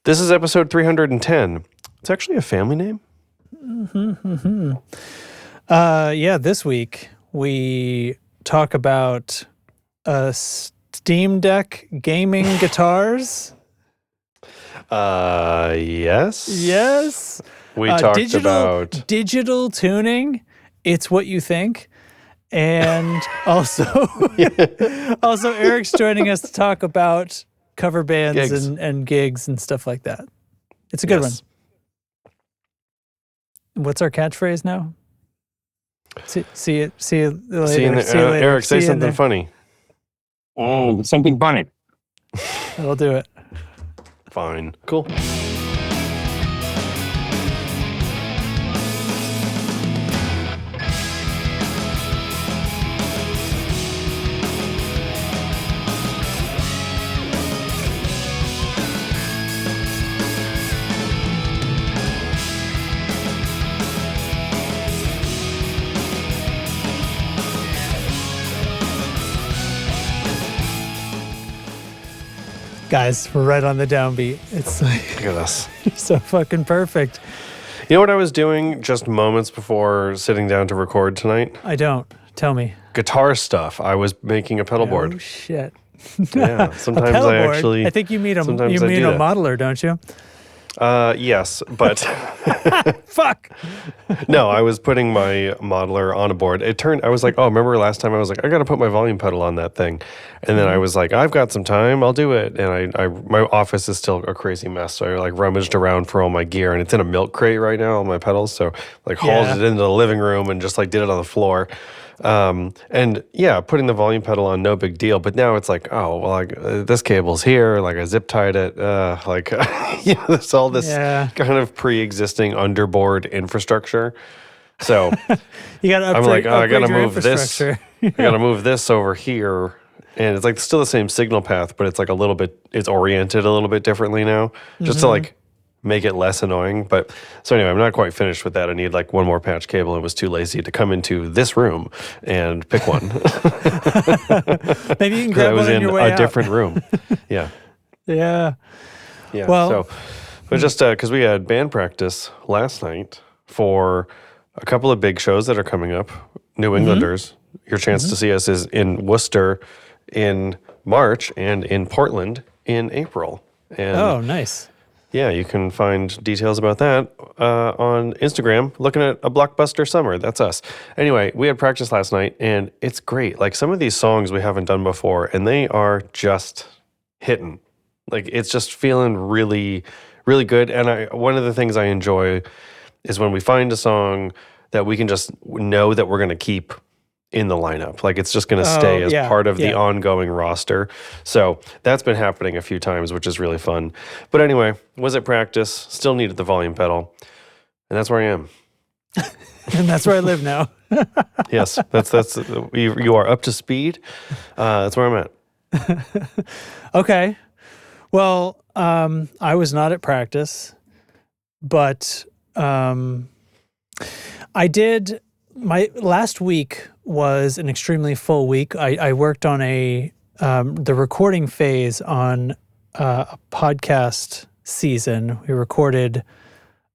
This is episode 310. It's actually a family name. Yeah, this week we talk about Steam Deck gaming guitars. Yes. Yes. We talked about digital tuning. It's what you think. And also, also Eric's joining us to talk about cover bands and gigs and stuff like that. It's a good one. What's our catchphrase now? See you later. See you later. Eric, say something funny. Something funny. That'll do it. Fine. Cool. Guys, we're right on the downbeat. It's like, look at us. So fucking perfect. You know what I was doing just moments before sitting down to record tonight? I don't. Tell me. Guitar stuff. I was making a pedal board. Oh, shit. Yeah, sometimes I actually... I think you mean a modeler, don't you? Yes, but... Fuck! No, I was putting my modeler on a board. I was like, oh, remember last time I was like, I got to put my volume pedal on that thing. And then I was like, I've got some time, I'll do it. And my office is still a crazy mess. So I like rummaged around for all my gear and it's in a milk crate right now, all my pedals. So like hauled it into the living room and just like did it on the floor. And yeah, putting the volume pedal on, no big deal. But now it's like, oh, well, like this cable's here, like I zip tied it, there's all this kind of pre-existing underboard infrastructure. So you gotta I'm like, oh, I gotta move this. I gotta move this over here. And it's like still the same signal path, but it's like it's oriented a little bit differently now, just to like make it less annoying. But so anyway, I'm not quite finished with that. I need like one more patch cable and was too lazy to come into this room and pick one. Maybe you can grab one on your way out. I was in a different room. Yeah. Yeah. Yeah. Well, so, but just because we had band practice last night for a couple of big shows that are coming up, New Englanders. Your chance to see us is in Worcester in March and in Portland in April. And oh, nice. yeah, you can find details about that on Instagram, looking at a Blockbuster Summer. That's us. Anyway, we had practice last night, and it's great. Like, some of these songs we haven't done before, and they are just hitting. Like, it's just feeling really, really good. And one of the things I enjoy is when we find a song that we can just know that we're going to keep in the lineup. Like, it's just going to stay as part of the ongoing roster. So that's been happening a few times, which is really fun. But anyway, was at practice, still needed the volume pedal, and that's where I am. And that's where I live now. Yes, that's you are up to speed. That's where I'm at. Okay. Well, I was not at practice, but I did. My last week was an extremely full week. I worked on the recording phase on a podcast season. We recorded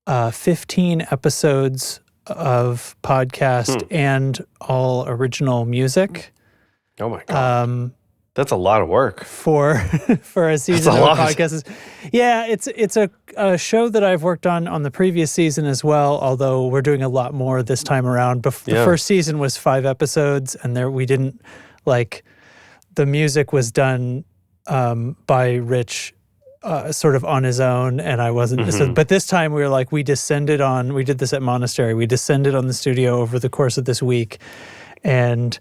15 episodes of podcast and all original music. Oh my God. That's a lot of work for a season of podcasts. Yeah, it's a show that I've worked on the previous season as well. Although we're doing a lot more this time around. The first season was 5 episodes, and we didn't the music was done by Rich, sort of on his own, and I wasn't. So, but this time we were we descended on. We did this at Monastery. We descended on the studio over the course of this week, and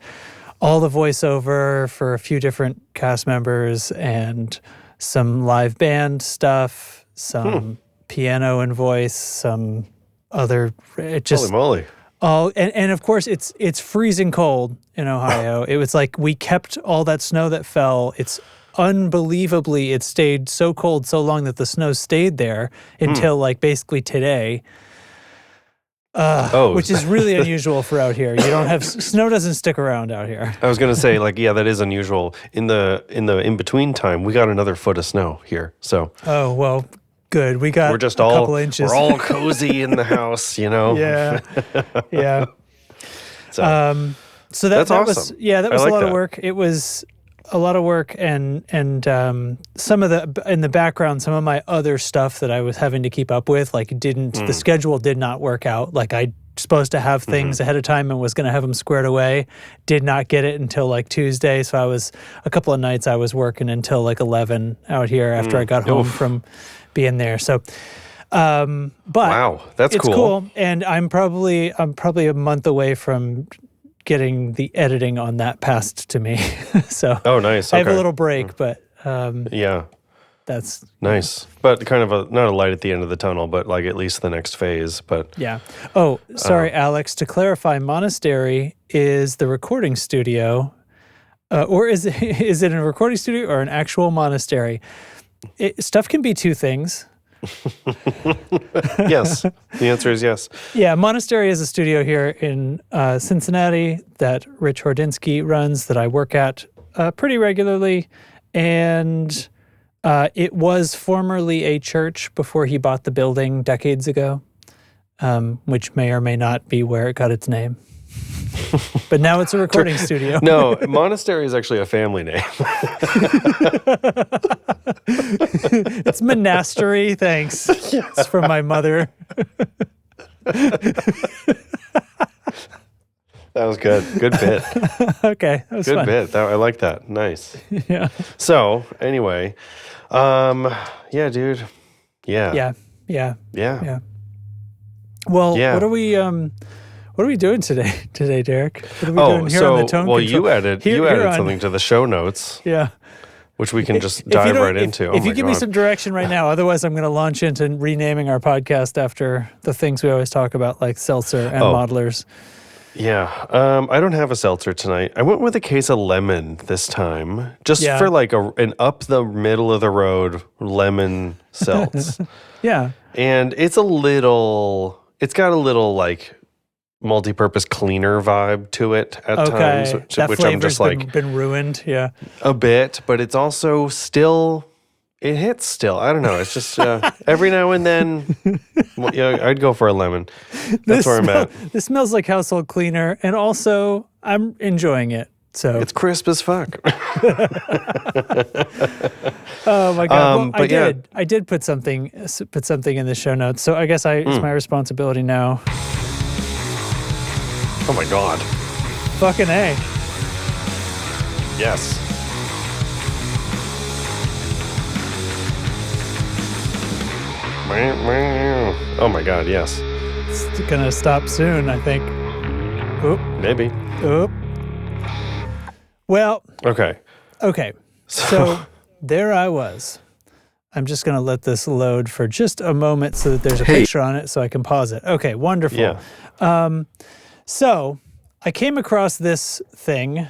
all the voiceover for a few different cast members and some live band stuff, some piano and voice, some other. It just holy moly! Oh, and of course it's freezing cold in Ohio. It was like we kept all that snow that fell. It's unbelievably it stayed so cold so long that the snow stayed there until basically today. Which is really unusual for out here. You don't have snow doesn't stick around out here. I was gonna say that is unusual. In the in between time, we got another foot of snow here. So oh well, good. We got we're just a couple inches. We're all cozy in the house, you know? Yeah. Yeah. So that's that awesome. that was like a lot that. of work. It was a lot of work, and some of in the background, some of my other stuff that I was having to keep up with, like the schedule did not work out. Like I supposed to have things ahead of time and was going to have them squared away. Did not get it until like Tuesday. So I was a couple of nights I was working until like 11 out here after I got home from being there. So, but wow, that's it's cool. And I'm probably a month away from getting the editing on that passed to me. So nice. I have a little break, but that's nice. But kind of not a light at the end of the tunnel, but like at least the next phase. But yeah. Oh, sorry, Alex. To clarify, Monastery is the recording studio, or is it a recording studio or an actual monastery? Stuff can be two things. Yes, the answer is yes. Yeah, Monastery is a studio here in Cincinnati that Rich Hordinsky runs, that I work at pretty regularly, and it was formerly a church before he bought the building decades ago, which may or may not be where it got its name. But now it's a recording studio. No, Monastery is actually a family name. It's Monastery, thanks. It's from my mother. That was good. Good bit. Okay, that was good fun. bit. I like that. Nice. Yeah. So anyway, yeah, dude. Yeah. Yeah. Well, what are we doing today, Derek? What are we doing here on the tone control? You added something to the show notes. Yeah. Which we can just dive right into. If you give me some direction right now, otherwise I'm going to launch into renaming our podcast after the things we always talk about, like seltzer and modelers. Yeah. I don't have a seltzer tonight. I went with a case of lemon this time, just for like an up the middle of the road lemon seltz. Yeah. And it's got a little like multi-purpose cleaner vibe to it at times, which I'm just like been ruined. Yeah. A bit, but it's also it hits still. I don't know. It's just every now and then, I'd go for a lemon. That's where I'm at. This smells like household cleaner, and also I'm enjoying it. So it's crisp as fuck. Oh my god! Well, I did put something in the show notes. So I guess it's my responsibility now. Oh my god! Fucking A. Yes. Oh my god, yes. It's gonna stop soon, I think. Oop. Maybe. Oop. Well. Okay. So there I was. I'm just gonna let this load for just a moment so that there's a picture on it so I can pause it. Okay, wonderful. Yeah. So I came across this thing.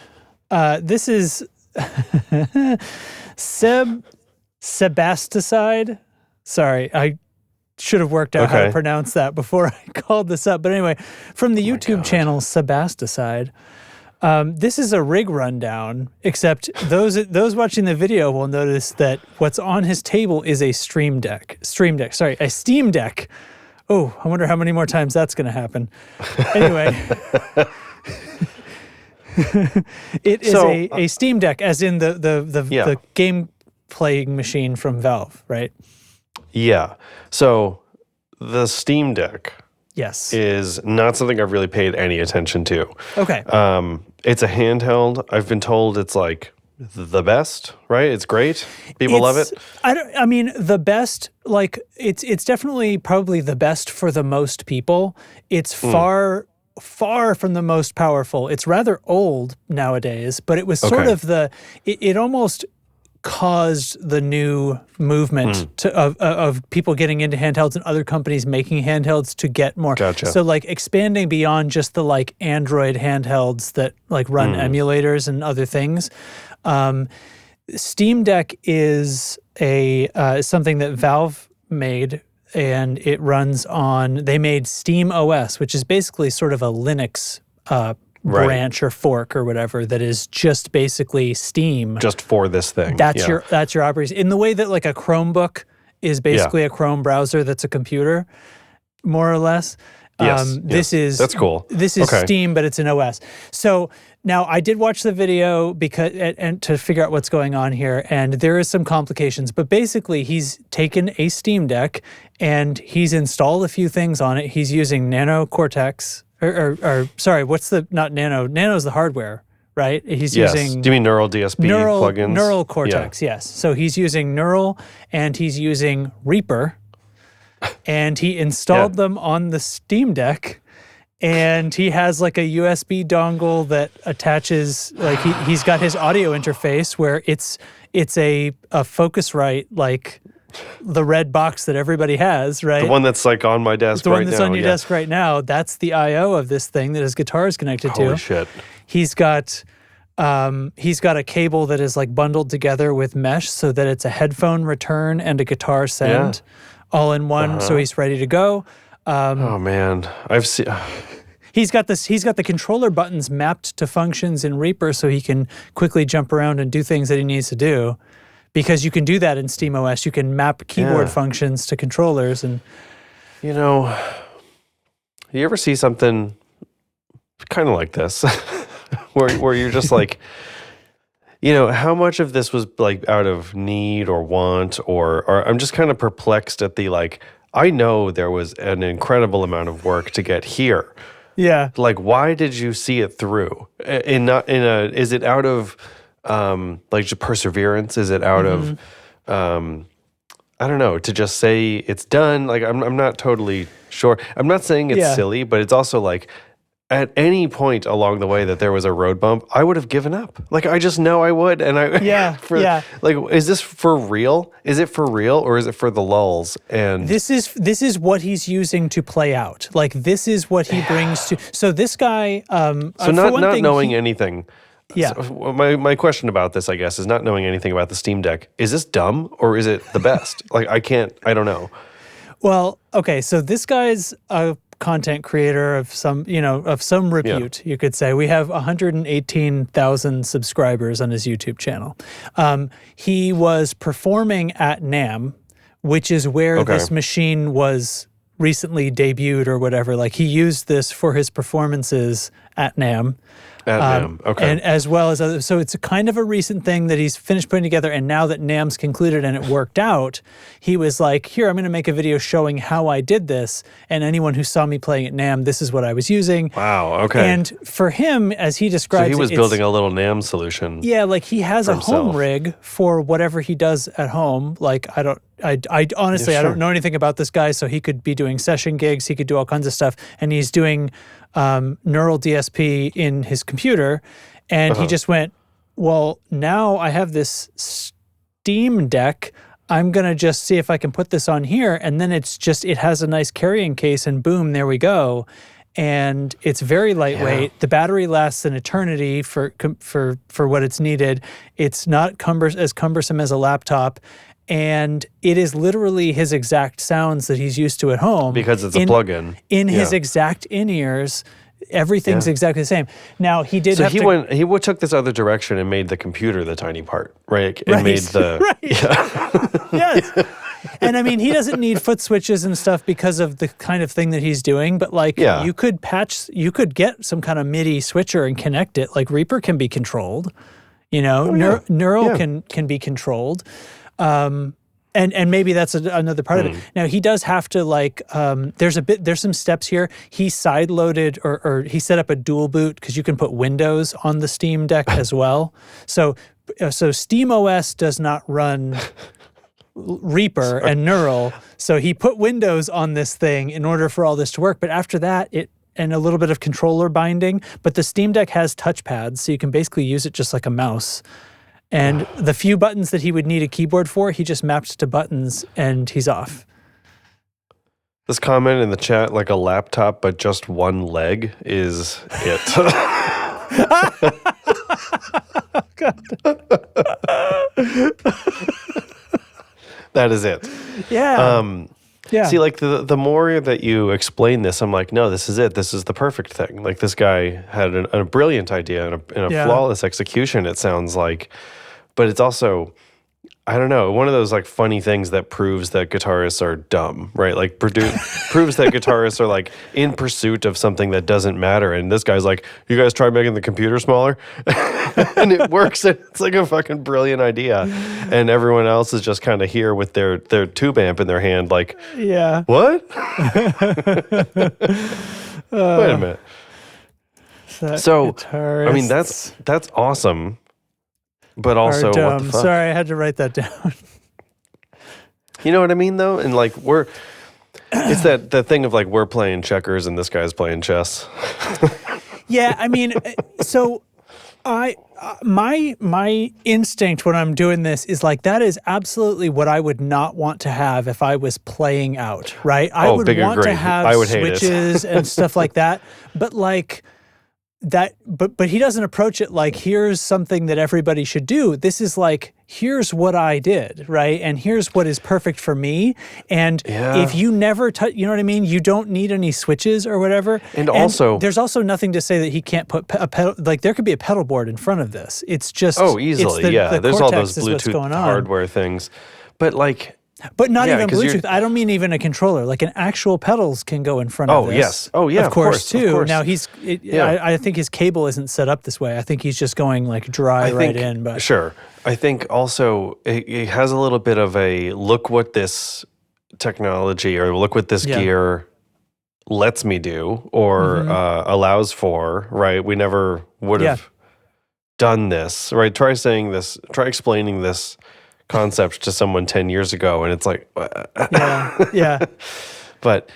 This is sebasticide. Sorry, I should have worked out how to pronounce that before I called this up. But anyway, from the YouTube channel Sebasticide, this is a rig rundown, except those watching the video will notice that what's on his table is a Steam Deck. Oh, I wonder how many more times that's going to happen. Anyway, it is a Steam Deck, as in the game playing machine from Valve, right? Yeah. So the Steam Deck is not something I've really paid any attention to. Okay. It's a handheld. I've been told it's like the best, right? It's great. People love it. I mean, the best, like it's definitely probably the best for the most people. It's far from the most powerful. It's rather old nowadays, but it was sort of it almost caused the new movement of people getting into handhelds and other companies making handhelds to get more. Gotcha. So like expanding beyond just the like Android handhelds that like run emulators and other things. Steam Deck is something that Valve made, and it runs on. They made Steam OS, which is basically sort of a Linux branch or fork or whatever that is just basically Steam. Just for this thing. That's your operating. In the way that like a Chromebook is basically a Chrome browser that's a computer, more or less. That's cool. This is Steam, but it's an OS. So now I did watch the video because and to figure out what's going on here, and there is some complications. But basically, he's taken a Steam Deck and he's installed a few things on it. He's using Nano Cortex, or sorry, what's the not Nano? Nano's the hardware, right? He's using. Do you mean Neural DSP plugins? Neural Cortex, yes. So he's using Neural and he's using Reaper. And he installed them on the Steam Deck, and he has like a USB dongle that attaches, like he's got his audio interface where it's a Focusrite, like the red box that everybody has, right? The one that's like on my desk right now. The one that's on your desk right now. That's the I/O of this thing that his guitar is connected to. Holy shit. He's got a cable that is like bundled together with mesh so that it's a headphone return and a guitar send. All in one, so he's ready to go. Oh man, I've seen. He's got the controller buttons mapped to functions in Reaper, so he can quickly jump around and do things that he needs to do. Because you can do that in SteamOS, you can map keyboard functions to controllers, and you ever see something kind of like this, where you're just like. How much of this was like out of need or want, or I'm just kind of perplexed at the like. I know there was an incredible amount of work to get here. Yeah. Like, why did you see it through? Is it out of like perseverance? Is it out of I don't know, to just say it's done? Like, I'm not totally sure. I'm not saying it's silly, but it's also like. At any point along the way that there was a road bump, I would have given up. Like, I just know I would. And like, is this for real? Is it for real, or is it for the lulls? And this is what he's using to play out. Like, this is what he brings to. So this guy. So not knowing anything. Yeah. So my question about this, I guess, is not knowing anything about the Steam Deck. Is this dumb, or is it the best? Like, I don't know. Well, okay. So this guy's a content creator of some repute, you could say. We have 118,000 subscribers on his YouTube channel. He was performing at NAMM, which is where this machine was recently debuted or whatever. Like, he used this for his performances at NAMM. And as well as other, so it's a kind of a recent thing that he's finished putting together, and now that NAMM's concluded and it worked out, he was like, here, I'm going to make a video showing how I did this, and anyone who saw me playing at NAMM, this is what I was using. Wow, okay. And for him, as he describes it, so he was building a little NAMM solution. Yeah, like he has a home rig for whatever he does at home. Like, I honestly, I don't know anything about this guy, so he could be doing session gigs, he could do all kinds of stuff, and he's doing Neural DSP in his computer, and he just went, well, now I have this Steam Deck, I'm going to just see if I can put this on here, and then it has a nice carrying case, and boom, there we go. And it's very lightweight. Yeah. The battery lasts an eternity for what it's needed. It's not as cumbersome as a laptop. And it is literally his exact sounds that he's used to at home. Because it's a plug-in. In his exact in-ears, everything's exactly the same. Now, he did he took this other direction and made the computer the tiny part, right? And made the... Right. Yes. And I mean, he doesn't need foot switches and stuff because of the kind of thing that he's doing, but like you could get some kind of MIDI switcher and connect it. Like Reaper can be controlled, Neural can be controlled. And maybe that's another part of it. Now, he does have to there's some steps here. He side-loaded or he set up a dual boot because you can put Windows on the Steam Deck as well. So SteamOS does not run Reaper and Neural. So he put Windows on this thing in order for all this to work. But after that, and a little bit of controller binding. But the Steam Deck has touchpads, so you can basically use it just like a mouse. And the few buttons that he would need a keyboard for, he just mapped to buttons, and he's off. This comment in the chat, like a laptop but just one leg, is it. That is it. Yeah. See, like the more that you explain this, I'm like, no, this is it. This is the perfect thing. Like, this guy had a brilliant idea and a flawless execution, it sounds like. But it's also, I don't know, one of those like funny things that proves that guitarists are dumb, right? Like proves that guitarists are like in pursuit of something that doesn't matter. And this guy's like, you guys try making the computer smaller? And it works. And it's like a fucking brilliant idea. And everyone else is just kind of here with their tube amp in their hand like, yeah. What? Wait a minute. So, I mean, that's awesome. But also, what the fuck? Sorry, I had to write that down. You know what I mean, though? And like, it's that thing of like, we're playing checkers and this guy's playing chess. Yeah, I mean, so my instinct when I'm doing this is like, that is absolutely what I would not want to have if I was playing out, right? I would want to have switches and stuff like that. But like, but he doesn't approach it like, here's something that everybody should do. This is like, here's what I did, right? And here's what is perfect for me. And if you never touch, you know what I mean? You don't need any switches or whatever. And also, there's also nothing to say that he can't put a pedal, like there could be a pedal board in front of this. It's just, easily. The there's all those Cortex Bluetooth hardware things. But like, but not even Bluetooth. I don't mean even a controller. Like an actual pedals can go in front of this. Yes. Oh, yeah. Of course, too. Of course. Now I think his cable isn't set up this way. I think he's just going like dry in. But sure. I think also it has a little bit of a look what this technology or look what this gear lets me do or allows for. Right. We never would have done this. Right. Try explaining this concept to someone 10 years ago and it's like but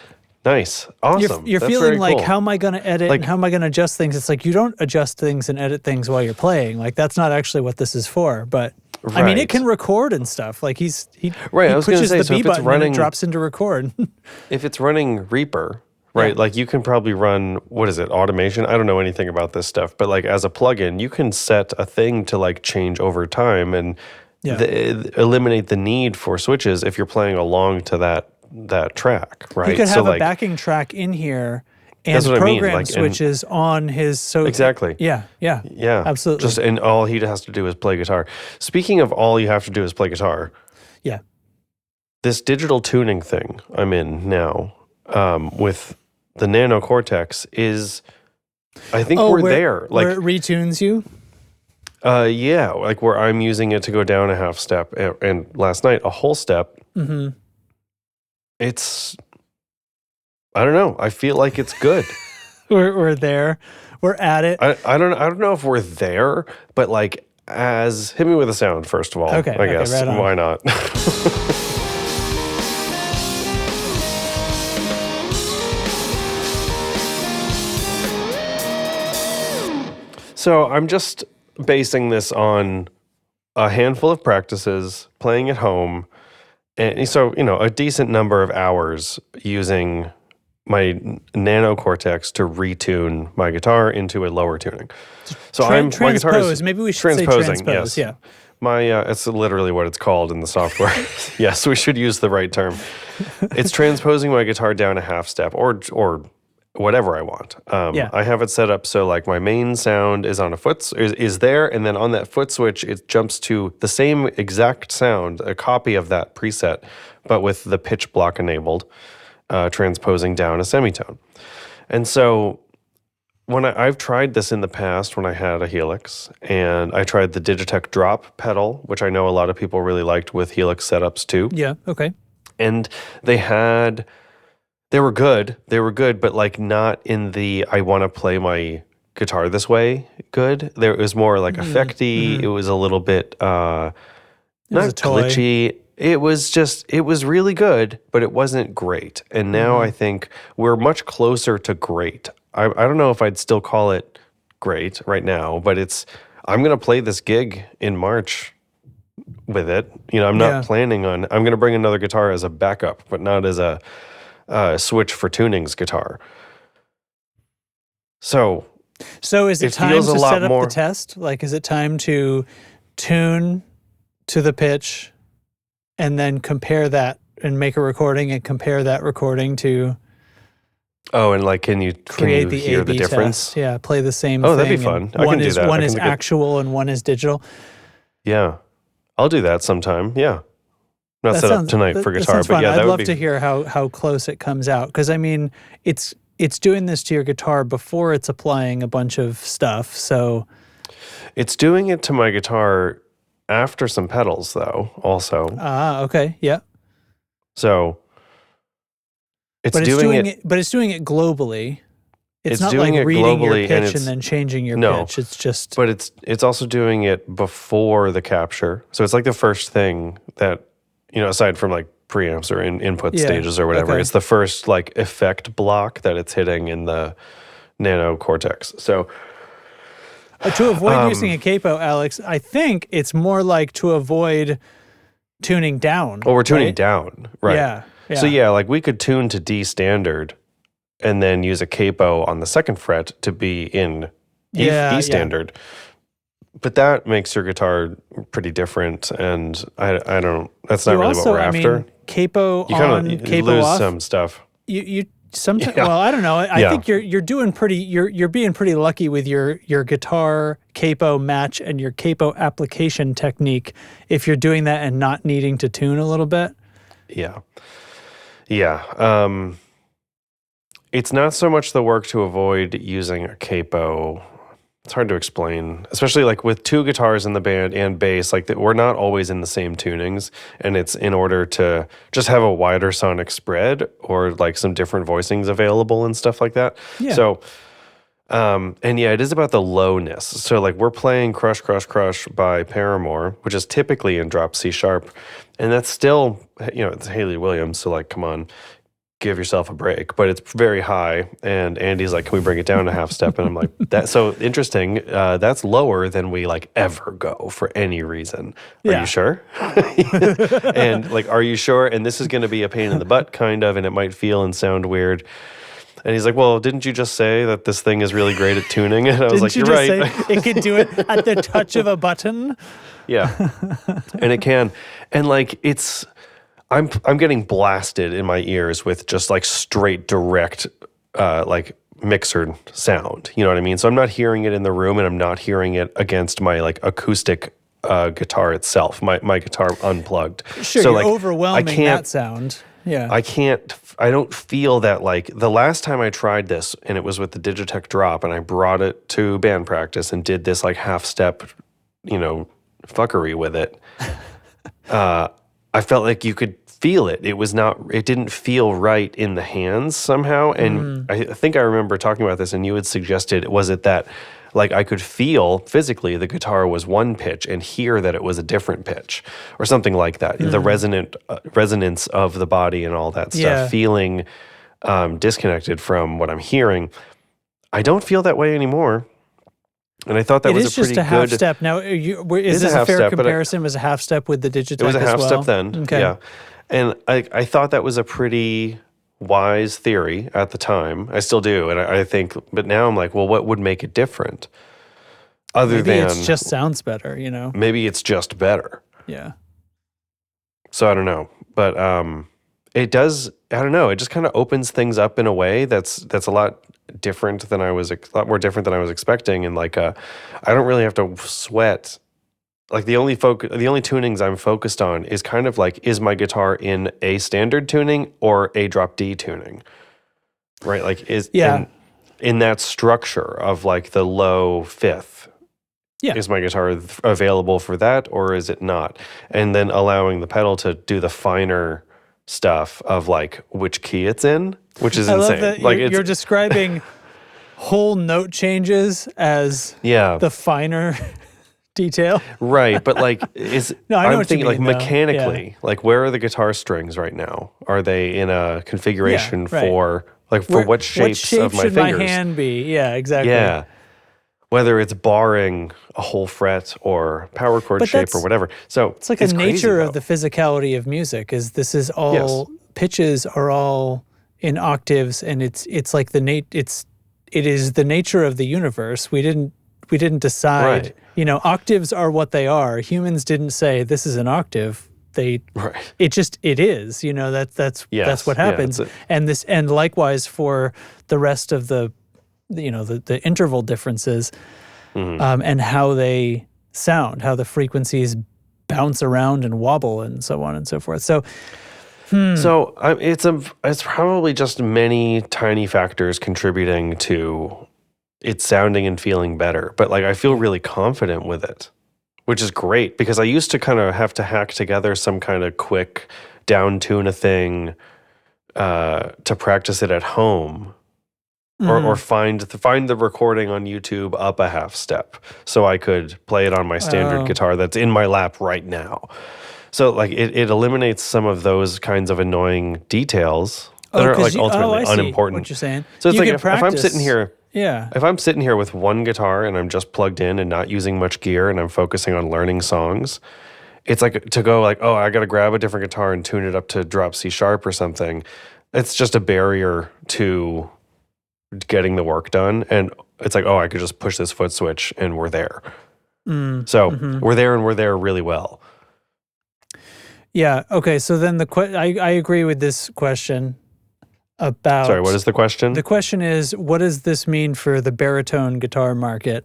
nice, awesome. You're That's feeling like cool. How am I going to edit and how am I going to adjust things? It's like you don't adjust things and edit things while you're playing. Like that's not actually what this is for. But I mean, it can record and stuff. Like he I was pushes say, the so B if it's button running, and it drops into record. If it's running Reaper, right? Like you can probably run, what is it, automation? I don't know anything about this stuff, but like as a plugin, you can set a thing to like change over time and eliminate the need for switches if you're playing along to that track, right? You could have a backing track in here and program switches on his. Exactly. Yeah, absolutely. And all he has to do is play guitar. Speaking of all you have to do is play guitar. Yeah. This digital tuning thing I'm in now with the Nano Cortex is, I think we're there. Like where it retunes you. Like where I'm using it to go down a half step and last night a whole step. Mm-hmm. It's, I don't know. I feel like it's good. We're there. We're at it. I don't know if we're there, but like hit me with a sound first of all. Okay. I guess. Right on. Why not? So I'm just basing this on a handful of practices, playing at home, and so, a decent number of hours using my Nano Cortex to retune my guitar into a lower tuning. So my guitar is maybe we should say transpose. Yes. Yeah. It's literally what it's called in the software. Yes, we should use the right term. It's transposing my guitar down a half step or whatever I want. I have it set up so like my main sound is on a foot is there, and then on that foot switch it jumps to the same exact sound, a copy of that preset, but with the pitch block enabled, transposing down a semitone. And so when I've tried this in the past when I had a Helix, and I tried the Digitech drop pedal, which I know a lot of people really liked with Helix setups too. Yeah. Okay. And they were good, but like not in the I want to play my guitar this way good. It was more like effecty. Mm-hmm. It was a little bit not glitchy. It was really good, but it wasn't great. And now I think we're much closer to great. I don't know if I'd still call it great right now, but I'm going to play this gig in March with it. I'm not planning on, I'm going to bring another guitar as a backup, but not as a switch for tunings guitar. So is it time to set up the test? Like, is it time to tune to the pitch and then compare that and make a recording and compare that recording to... Oh, and like, can you hear the difference? Test? Yeah, play the same thing. Oh, that'd be fun. I can do that. One is actual and one is digital. Yeah. I'll do that sometime. Yeah. Not That set sounds, up tonight that, for that guitar, sounds but fun. yeah, that I'd would love be to hear how close it comes out, because I mean, it's doing this to your guitar before it's applying a bunch of stuff. So it's doing it to my guitar after some pedals, though. Also, okay, yeah. so it's But doing it. But it's doing it globally. It's not doing like it reading your globally, pitch and then changing your pitch. It's just. But it's also doing it before the capture. So it's like the first thing that, aside from like preamps or input stages or whatever, okay. it's the first like effect block that it's hitting in the nano cortex. So To avoid using a capo, Alex, I think it's more like to avoid tuning down. Well, we're tuning right? down, right? Yeah. So yeah, like we could tune to D standard and then use a capo on the second fret to be in E standard. But that makes your guitar pretty different, and I don't. That's not really what we're after. Mean, capo you on, kinda, capo lose off. Some stuff. You sometimes. Well, I don't know. I think you're doing pretty. You're being pretty lucky with your guitar capo match and your capo application technique. If you're doing that and not needing to tune a little bit. Yeah. It's not so much the work to avoid using a capo. It's hard to explain, especially like with two guitars in the band and bass, like we're not always in the same tunings, and it's in order to just have a wider sonic spread or like some different voicings available and stuff like that. Yeah. So, and yeah, it is about the lowness. So like we're playing Crush, Crush, Crush by Paramore, which is typically in drop C sharp, and that's still, it's Haley Williams, so like, come on. Give yourself a break, but it's very high. And Andy's like, can we bring it down a half step? And I'm like, that's so interesting. That's lower than we like ever go for any reason. Are you sure? And like, are you sure? And this is going to be a pain in the butt kind of, and it might feel and sound weird. And he's like, well, didn't you just say that this thing is really great at tuning? And I was like, you're right. Say it can do it at the touch of a button. Yeah. And it can. And like, I'm getting blasted in my ears with just like straight direct like mixer sound. You know what I mean? So I'm not hearing it in the room, and I'm not hearing it against my like acoustic guitar itself. My guitar unplugged. Sure, so you're like overwhelming that sound. Yeah. I don't feel that. Like the last time I tried this, and it was with the Digitech Drop, and I brought it to band practice and did this like half step, fuckery with it. I felt like you could feel it. It didn't feel right in the hands somehow. And I think I remember talking about this, and you had suggested, was it that like I could feel physically the guitar was one pitch and hear that it was a different pitch or something like that. The resonance of the body and all that stuff, feeling disconnected from what I'm hearing. I don't feel that way anymore. And I thought that was a pretty good... It is just a half step. Now, is this a fair comparison? Was a half step with the Digitech as well? It was a half step then, okay. Yeah. And I thought that was a pretty wise theory at the time. I still do. And I think... But now I'm like, well, what would make it different? Maybe it just sounds better, Maybe it's just better. Yeah. So I don't know. But it does... I don't know. It just kind of opens things up in a way that's a lot... different than a lot more different than I was expecting, and like I don't really have to sweat. Like the only tunings I'm focused on is kind of like, is my guitar in a standard tuning or a drop D tuning, right? Like in that structure of like the low fifth. Yeah. Is my guitar available for that, or is it not? And then allowing the pedal to do the finer stuff of like which key it's in, which is insane. Love that like you're describing whole note changes as the finer detail. Right, but like I'm thinking like mechanically, like where are the guitar strings right now? Are they in a configuration for like for what shapes of my should fingers? My hand be? Yeah, exactly. Yeah. Whether it's barring a whole fret or power chord shape or whatever. So it's like the nature of the physicality of music is all pitches are all in octaves, and it's like it is the nature of the universe. We didn't decide, octaves are what they are. Humans didn't say this is an octave. It is, that's what happens. And likewise for the rest of the interval differences, and how they sound, how the frequencies bounce around and wobble and so on and so forth. So, it's probably just many tiny factors contributing to it sounding and feeling better. But like I feel really confident with it, which is great because I used to kind of have to hack together some kind of quick down tune a thing to practice it at home. Or find the recording on YouTube up a half step so I could play it on my standard guitar that's in my lap right now. So like it eliminates some of those kinds of annoying details that are like ultimately unimportant. What you're saying? So it's like if I'm sitting here, yeah. If I'm sitting here with one guitar and I'm just plugged in and not using much gear and I'm focusing on learning songs, it's like to go like, oh, I got to grab a different guitar and tune it up to drop C sharp or something. It's just a barrier to getting the work done, and it's like, oh, I could just push this foot switch and we're there. We're there really well. Yeah. Okay. So then I agree with this question about. Sorry, what is the question? The question is, what does this mean for the baritone guitar market?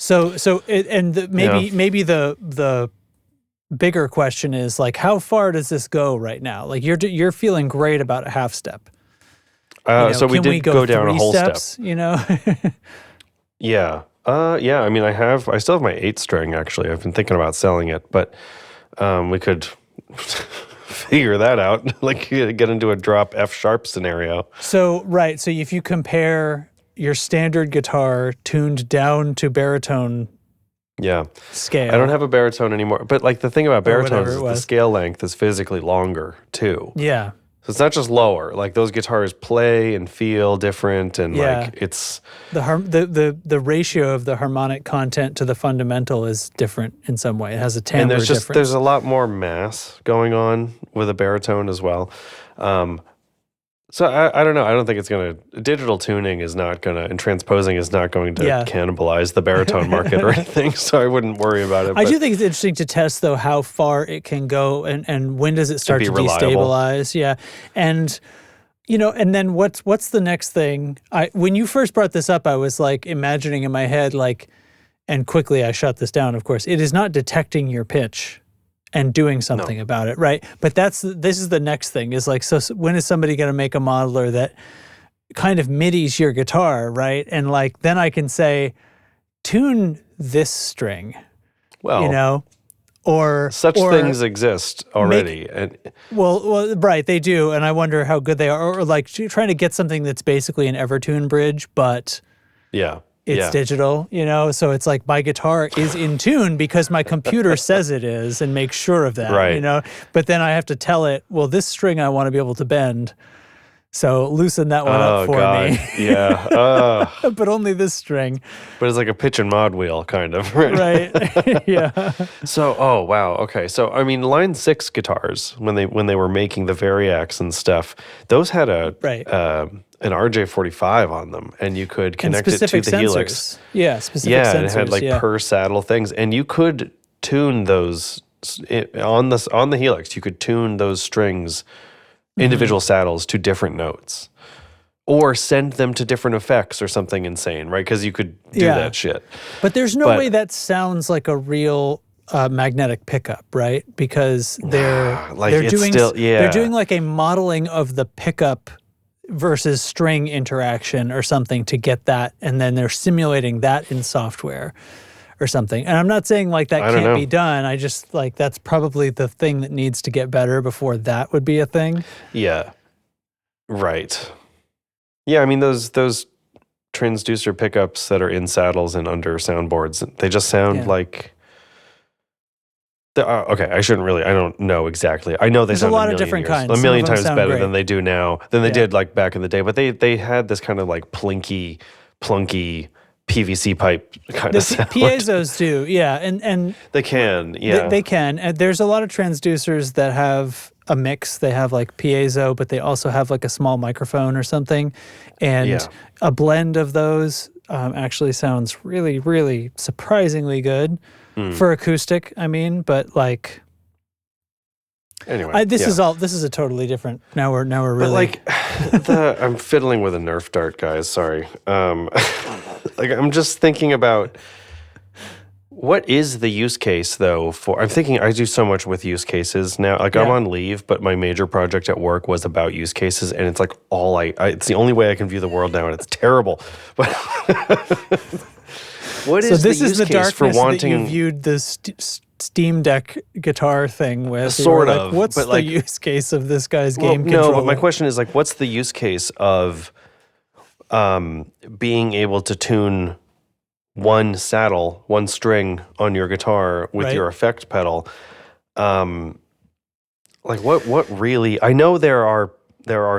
Maybe the bigger question is like, how far does this go right now? Like you're feeling great about a half step. So we did go down a whole step. Yeah. I mean, I still have my 8-string actually. I've been thinking about selling it, but we could figure that out. Like get into a drop F sharp scenario. So if you compare your standard guitar tuned down to baritone scale. I don't have a baritone anymore, but like the thing about baritones is the scale length is physically longer too. Yeah. So it's not just lower. Like those guitars play and feel different, and like it's the ratio of the harmonic content to the fundamental is different in some way. It has a timbre difference. There's a lot more mass going on with a baritone as well. So I don't know. I don't think it's digital tuning is not gonna, and transposing is not going to cannibalize the baritone market or anything. So I wouldn't worry about it. I do think it's interesting to test though how far it can go and when does it start to destabilize. Yeah. And and then what's the next thing? When you first brought this up, I was like imagining in my head, like, and quickly I shut this down, of course. It is not detecting your pitch and doing something about it, right? But this is the next thing, is like, so when is somebody going to make a modeler that kind of midis your guitar, right? And like, then I can say, tune this string, or such things exist already. Well, right, they do, and I wonder how good they are. Or like trying to get something that's basically an Evertune bridge, but it's digital, so it's like my guitar is in tune because my computer says it is and makes sure of that, right. But then I have to tell it, well, this string I want to be able to bend, so loosen that one up for me. Yeah. But only this string. But it's like a pitch and mod wheel, kind of. Right. Yeah. So, oh, wow. Okay. So, I mean, Line 6 guitars, when they were making the Variacs and stuff, those had an RJ45 on them, and you could connect it to the sensors. Helix. Yeah, specific sensors. Yeah, and it had like per saddle things, and you could tune those on the Helix. You could tune those strings, individual saddles, to different notes, or send them to different effects or something insane, right? Because you could do that shit. But there's no way that sounds like a real magnetic pickup, right? Because they're doing like a modeling of the pickup versus string interaction or something to get that, and then they're simulating that in software or something. And I'm not saying like that can't be done. I just like that's probably the thing that needs to get better before that would be a thing. Yeah. Right. Yeah, I mean those transducer pickups that are in saddles and under soundboards, they just sound like okay, I don't know exactly. I know they sound a lot of different kinds. A million times better than they do now, than they did like back in the day. But they had this kind of like plunky PVC pipe kind of sound. Piezos do, and they can, they can. And there's a lot of transducers that have a mix. They have like piezo, but they also have like a small microphone or something, and a blend of those actually sounds really, really surprisingly good. For acoustic, I mean, but like, anyway, this is a totally different. Now we're really. But like, I'm fiddling with a Nerf dart, guys. Sorry. Like I'm just thinking about What is the use case though for? I'm thinking I do so much with use cases now. Like I'm on leave, but my major project at work was about use cases, and it's like all it's the only way I can view the world now, and it's terrible. But what is this the use is the case darkness for wanting? that you viewed the Steam Deck guitar thing with? Sort of. What's but the use case of this guy's game controller? No, but my question is like, what's the use case of being able to tune one saddle, one string on your guitar with your effect pedal? Like what really? I know there are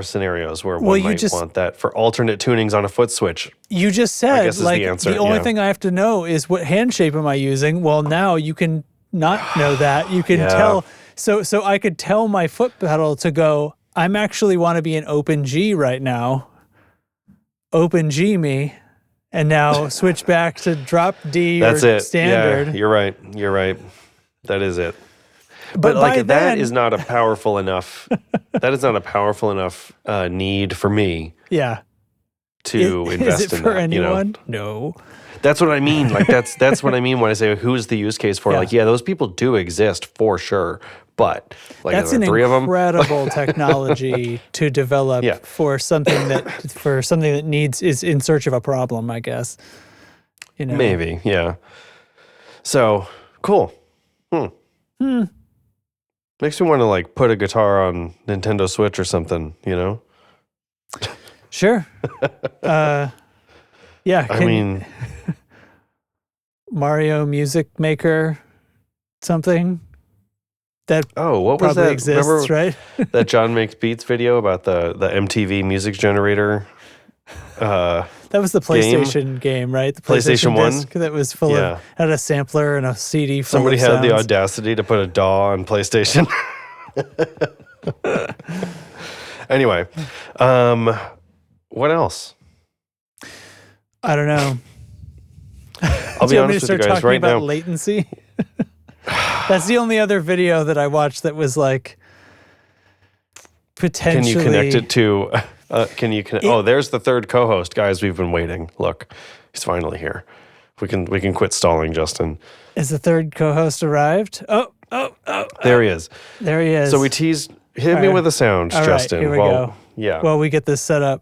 scenarios where one might want that for alternate tunings on a foot switch. You just said, I guess is the answer. The only thing I have to know is what hand shape am I using? Well, now you can not know that. You can tell. So I could tell my foot pedal to go, I'm actually want to be in open G right now. Open G me. And now switch back to drop D That's or it. standard. Yeah, you're right. That is it. But like that is not a powerful enough. That is not a powerful enough need for me. Yeah. To invest is it in for that. Anyone? No. That's what I mean. Like that's what I mean when I say who's the use case for. Yeah. Like those people do exist for sure. But like that's an three of them. Incredible technology to develop for something that needs is in search of a problem, I guess. Maybe, yeah. So cool. Makes me want to like put a guitar on Nintendo Switch or something, Sure. Yeah. I mean, Mario Music Maker, something. That what was that? Exists, remember right? that John Makes Beats video about the MTV music generator? That was the PlayStation game, right? The PlayStation 1 disc that was full of had a sampler and a CD full Somebody of had sounds. the audacity to put a DAW on PlayStation. Anyway, what else? I don't know. I'll be honest with you guys right now. Latency. That's the only other video that I watched that was like potentially. Can you connect it to? There's the third co-host, guys. We've been waiting. Look, he's finally here. We can quit stalling, Justin. Is the third co-host arrived? Oh! There he is. There he is. So we teased. Hit me with the sound, Justin. Right, here we go. Yeah. Well, we get this set up.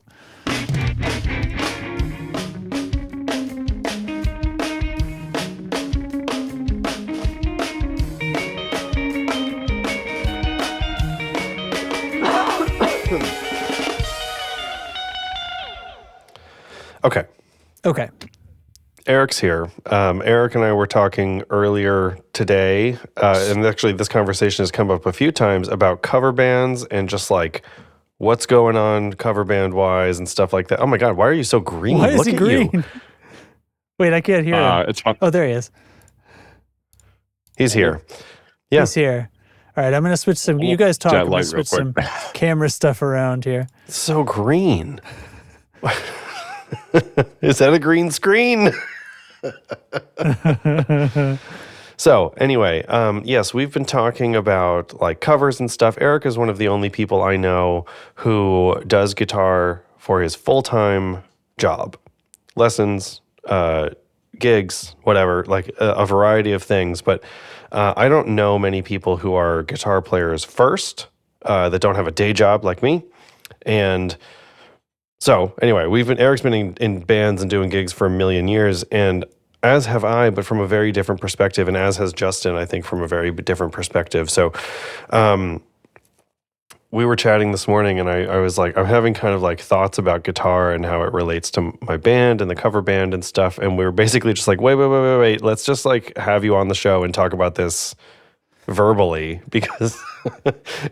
Okay. Eric's here. Eric and I were talking earlier today, and actually this conversation has come up a few times about cover bands and just like what's going on cover band wise and stuff like that. Oh my God, why are you so green? Why Look is he at green? you. Wait, I can't hear him. It's fun. Oh, there he is. He's here. Yeah. He's here. All right, I'm going to switch some. You guys talk. I'm going to switch some quick. camera stuff around here. It's so green. Is that a green screen? So anyway, yes, we've been talking about like covers and stuff. Eric is one of the only people I know who does guitar for his full-time job. Lessons, gigs, whatever, like a variety of things. But I don't know many people who are guitar players first that don't have a day job like me. And so anyway, Eric's been in bands and doing gigs for a million years, and as have I, but from a very different perspective, and as has Justin, I think, from a very different perspective. So we were chatting this morning, and I was like, I'm having kind of like thoughts about guitar and how it relates to my band and the cover band and stuff, and we were basically just like, wait, let's just like have you on the show and talk about this verbally, because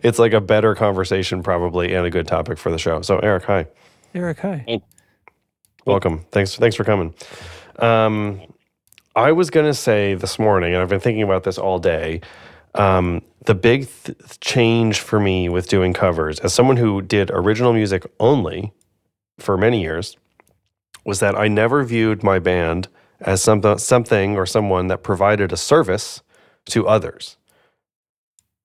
it's like a better conversation probably and a good topic for the show. So Eric, hi. Eric, hi. Welcome. Thanks for coming. I was going to say this morning, and I've been thinking about this all day, the big change for me with doing covers, as someone who did original music only for many years, was that I never viewed my band as something or someone that provided a service to others.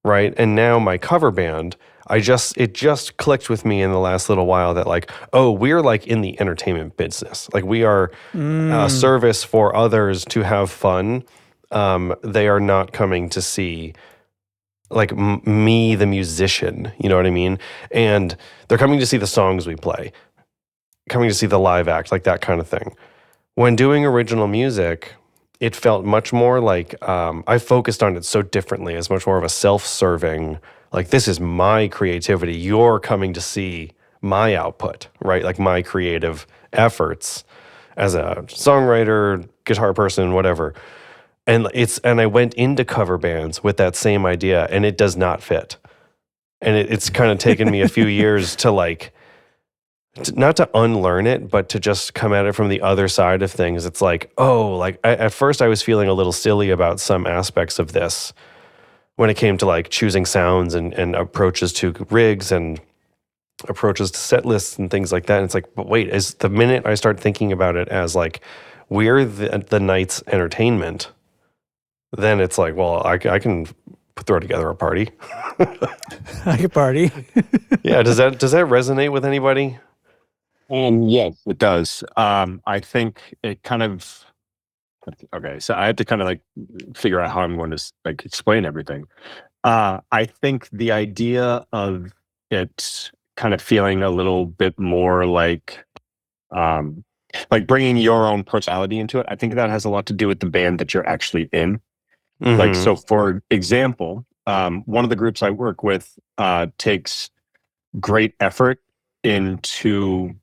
Right? And now my cover band, it just clicked with me in the last little while that like, oh, we're like in the entertainment business. Like we are a service for others to have fun They are not coming to see like me, the musician, you know what I mean? And they're coming to see the songs we play, coming to see the live act, like that kind of thing. When doing original music, it felt much more like I focused on it so differently as much more of a self-serving, like this is my creativity. You're coming to see my output, right? Like my creative efforts as a songwriter, guitar person, whatever. And I went into cover bands with that same idea, and it does not fit. And it's kind of taken me a few years to like, not to unlearn it, but to just come at it from the other side of things. It's like, oh, like at first I was feeling a little silly about some aspects of this when it came to like choosing sounds and approaches to rigs and approaches to set lists and things like that. And it's like, but wait, is the minute I start thinking about it as like, we're the night's entertainment, then it's like, well, I can throw together a party. I can party. Yeah. Does that resonate with anybody? Yes, it does. I think it kind of, okay, so I have to kind of like figure out how I'm going to like explain everything. I think the idea of it kind of feeling a little bit more like bringing your own personality into it, I think that has a lot to do with the band that you're actually in. Mm-hmm. Like, so for example, one of the groups I work with takes great effort into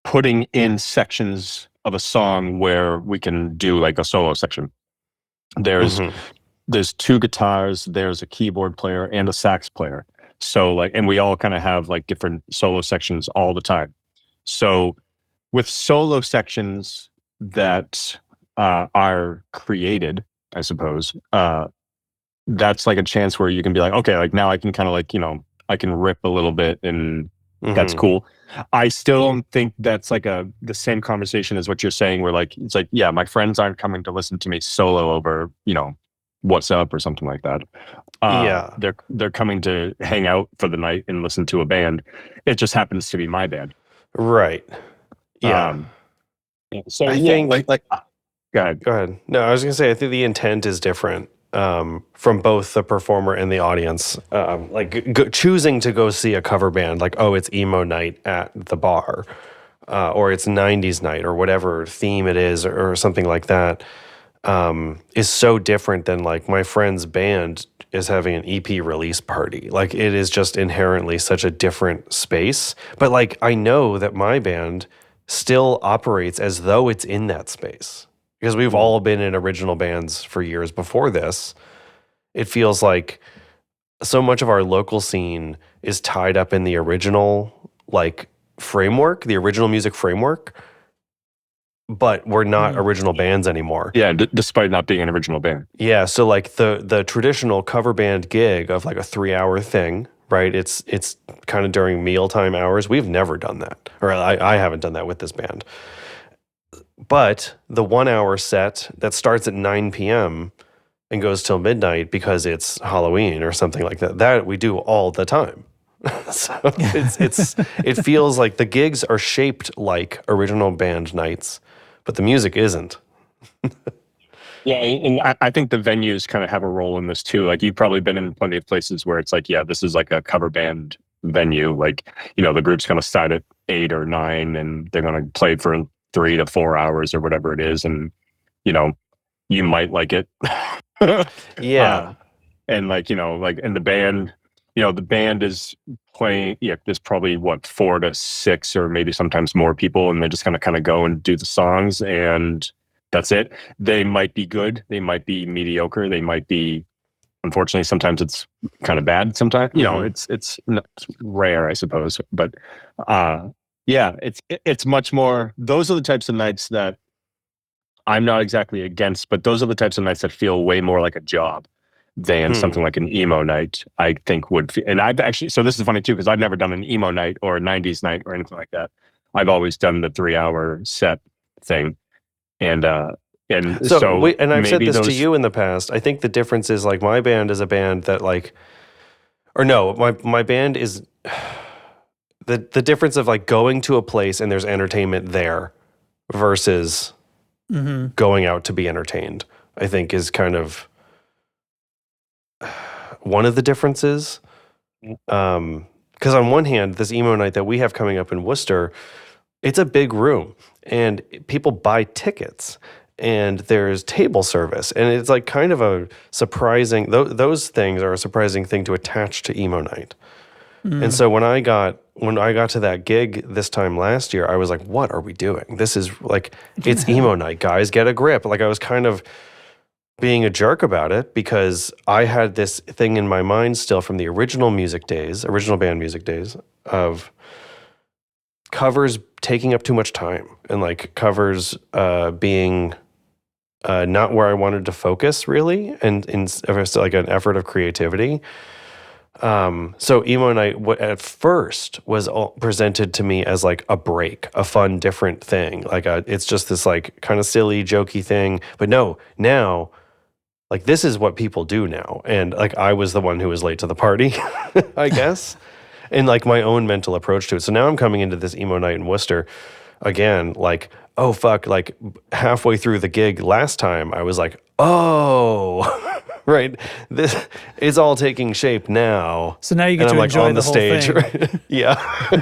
putting in sections of a song where we can do like a solo section. There's 2 guitars, there's a keyboard player and a sax player. So like, and we all kind of have like different solo sections all the time. So with solo sections that are created, I suppose, that's like a chance where you can be like, okay, like now I can kind of like, I can rip a little bit and that's cool. I still don't think that's like the same conversation as what you're saying where like, it's like, yeah, my friends aren't coming to listen to me solo over, What's Up or something like that. Yeah. They're coming to hang out for the night and listen to a band. It just happens to be my band. Right. Yeah. So I think go ahead. No, I was gonna say I think the intent is different from both the performer and the audience. Choosing to go see a cover band, like, oh, it's emo night at the bar, or it's 90s night, or whatever theme it is, or something like that, is so different than like my friend's band is having an EP release party. Like, it is just inherently such a different space. But like, I know that my band still operates as though it's in that space. Because we've all been in original bands for years before this. It feels like so much of our local scene is tied up in the original like framework, the original music framework, but we're not original bands anymore. Yeah, despite not being an original band. Yeah, so like the traditional cover band gig of like a 3-hour thing, right? It's kind of during mealtime hours. We've never done that, or I haven't done that with this band. But the 1-hour set that starts at 9 p.m. and goes till midnight because it's Halloween or something like that we do all the time. So it feels like the gigs are shaped like original band nights, but the music isn't. Yeah, and I think the venues kind of have a role in this too. Like, you've probably been in plenty of places where it's like, yeah, this is like a cover band venue. Like, the group's going to start at 8 or 9 and they're going to play for 3 to 4 hours or whatever it is. And, you might like it. Yeah. And like, and the band, the band is playing, there's probably 4 to 6 or maybe sometimes more people. And they're just going to kind of go and do the songs and that's it. They might be good. They might be mediocre. They might be, unfortunately, sometimes it's kind of bad. Sometimes, it's rare, I suppose. But, yeah, it's much more. Those are the types of nights that I'm not exactly against, but those are the types of nights that feel way more like a job than something like an emo night. I think would. And I've actually. So this is funny too because I've never done an emo night or a '90s night or anything like that. I've always done the 3-hour set thing, and I've said this to you in the past. I think the difference is like my band is a band that like, or no, my band is. The difference of like going to a place and there's entertainment there versus going out to be entertained. I think is kind of one of the differences. Because on one hand, this emo night that we have coming up in Worcester, it's a big room and people buy tickets and there's table service. And it's like kind of a surprising, those things are a surprising thing to attach to emo night. And so when I got to that gig this time last year, I was like, what are we doing? This is like, it's emo night, guys, get a grip. Like I was kind of being a jerk about it because I had this thing in my mind still from the original band music days of covers taking up too much time and like covers being not where I wanted to focus really, and in like an effort of creativity. So emo night at first was presented to me as like a break, a fun, different thing. Like it's just this like kind of silly, jokey thing. But no, now, like this is what people do now. And like I was the one who was late to the party, I guess, and like my own mental approach to it. So now I'm coming into this emo night in Worcester again, like, oh fuck, like halfway through the gig last time, I was like, oh. Right, this is all taking shape now. So now you get to like enjoy on the the whole stage, thing. right? Yeah,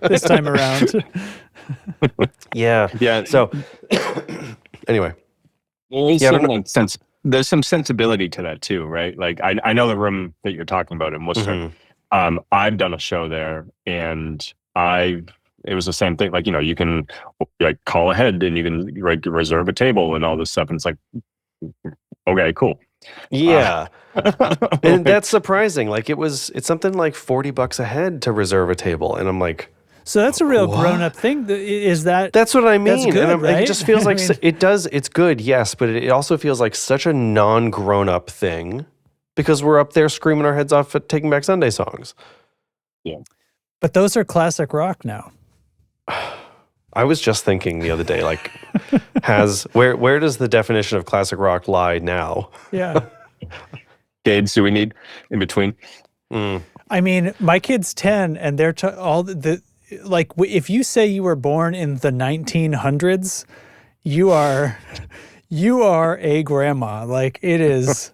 this time around. yeah. So anyway, there's some sensibility to that too, right? Like I know the room that you're talking about in Worcester. I've done a show there, and it was the same thing. Like you can like call ahead, and you can like reserve a table and all this stuff, and it's like, okay, cool. Yeah. And that's surprising. Like it's something like $40 a head to reserve a table. And I'm like, so that's a real grown-up thing. Is that? That's what I mean. That's good, and right? It just feels like it does. It's good, yes, but it also feels like such a non-grown-up thing because we're up there screaming our heads off at Taking Back Sunday songs. Yeah. But those are classic rock now. I was just thinking the other day, like, where does the definition of classic rock lie now? Yeah. Decades do we need in between? I mean, my kid's 10, and they're like, if you say you were born in the 1900s, you are a grandma. Like it is.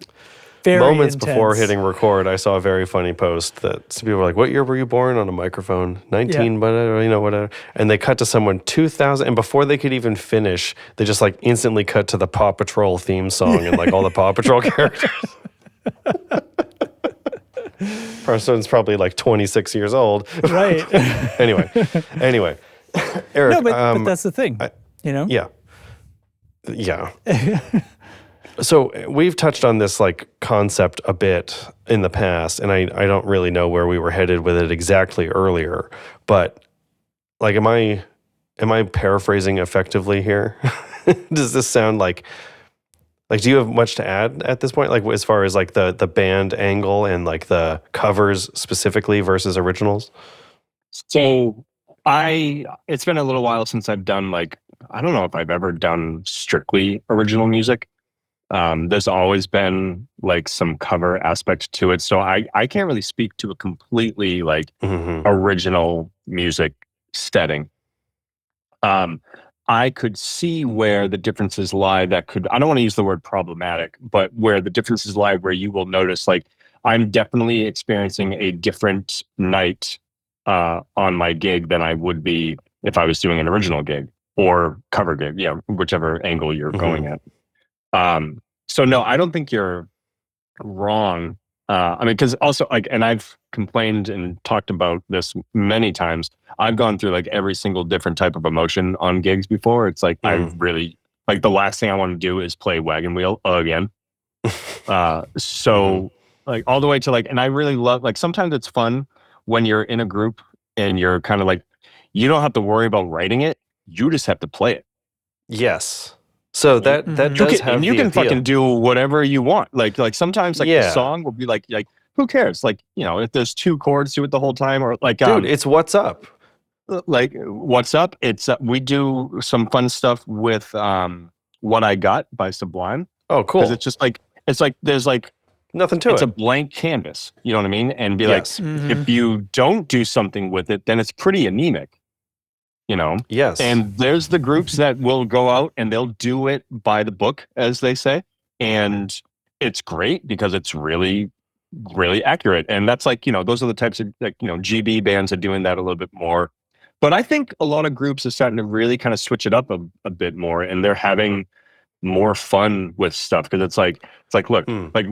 Very Moments intense. before hitting record, I saw a very funny post that some people were like, "What year were you born?" on a microphone, 19, whatever. And they cut to someone 2000, and before they could even finish, they just like instantly cut to the Paw Patrol theme song and like all the Paw Patrol characters. Person's probably like 26 years old, right? Anyway, Eric. No, but that's the thing, Yeah. So we've touched on this like concept a bit in the past, and I don't really know where we were headed with it exactly earlier, but like, am I paraphrasing effectively here? Does this sound like do you have much to add at this point? Like as far as like the band angle and like the covers specifically versus originals? So it's been a little while since I've done like, I don't know if I've ever done strictly original music. There's always been like some cover aspect to it. So I can't really speak to a completely like original music setting. I could see where the differences lie I don't want to use the word problematic, but where the differences lie where you will notice like I'm definitely experiencing a different night on my gig than I would be if I was doing an original gig or cover gig, whichever angle you're going at. So no, I don't think you're wrong. I mean, because also like, and I've complained and talked about this many times. I've gone through like every single different type of emotion on gigs before. It's like I really like the last thing I want to do is play Wagon Wheel again. So like all the way to like, and I really love like sometimes it's fun when you're in a group and you're kind of like you don't have to worry about writing it. You just have to play it. Yes. So that does have, and you can fucking do whatever you want. Like sometimes like the song will be like who cares? Like if there's two chords to it the whole time, or like dude, it's What's Up. Like What's Up? It's we do some fun stuff with What I Got by Sublime. Oh, cool. Because it's like there's like nothing to it. It's a blank canvas. You know what I mean? And be like, if you don't do something with it, then it's pretty anemic. Yes. And there's the groups that will go out and they'll do it by the book, as they say. and it's great because it's really, really accurate. And that's like, those are the types of, like, GB bands are doing that a little bit more. But I think a lot of groups are starting to really kind of switch it up a bit more, and they're having more fun with stuff, because it's like, look, like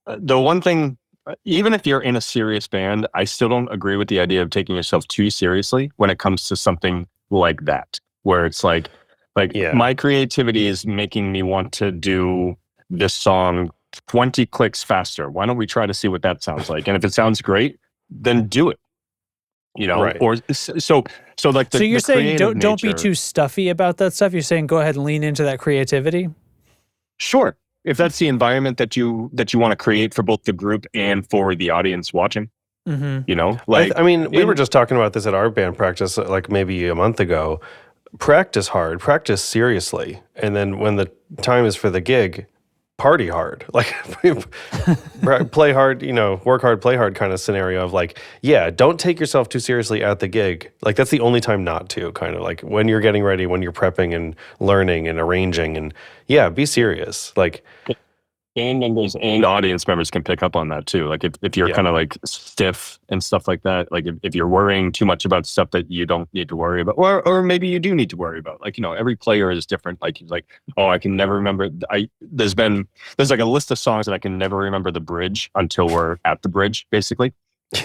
the one thing, even if you're in a serious band, I still don't agree with the idea of taking yourself too seriously when it comes to something like that, where it's like my creativity is making me want to do this song 20 clicks faster. Why don't we try to see what that sounds like? And if it sounds great, then do it. Right. Or so like so you're saying don't be nature, too stuffy about that stuff. You're saying go ahead and lean into that creativity. Sure, if that's the environment that you want to create for both the group and for the audience watching. Like I mean, we were just talking about this at our band practice like maybe a month ago. Practice hard, practice seriously, and then when the time is for the gig, party hard. Like play hard, work hard, play hard kind of scenario of like, yeah, don't take yourself too seriously at the gig. Like that's the only time not to, kind of like when you're getting ready, when you're prepping and learning and arranging, and be serious. Like band members and audience members can pick up on that too. Like if you're kind of like stiff and stuff like that, like if you're worrying too much about stuff that you don't need to worry about, or maybe you do need to worry about, like, every player is different. Like he's like, oh, I can never remember. There's like a list of songs that I can never remember the bridge until we're at the bridge, basically.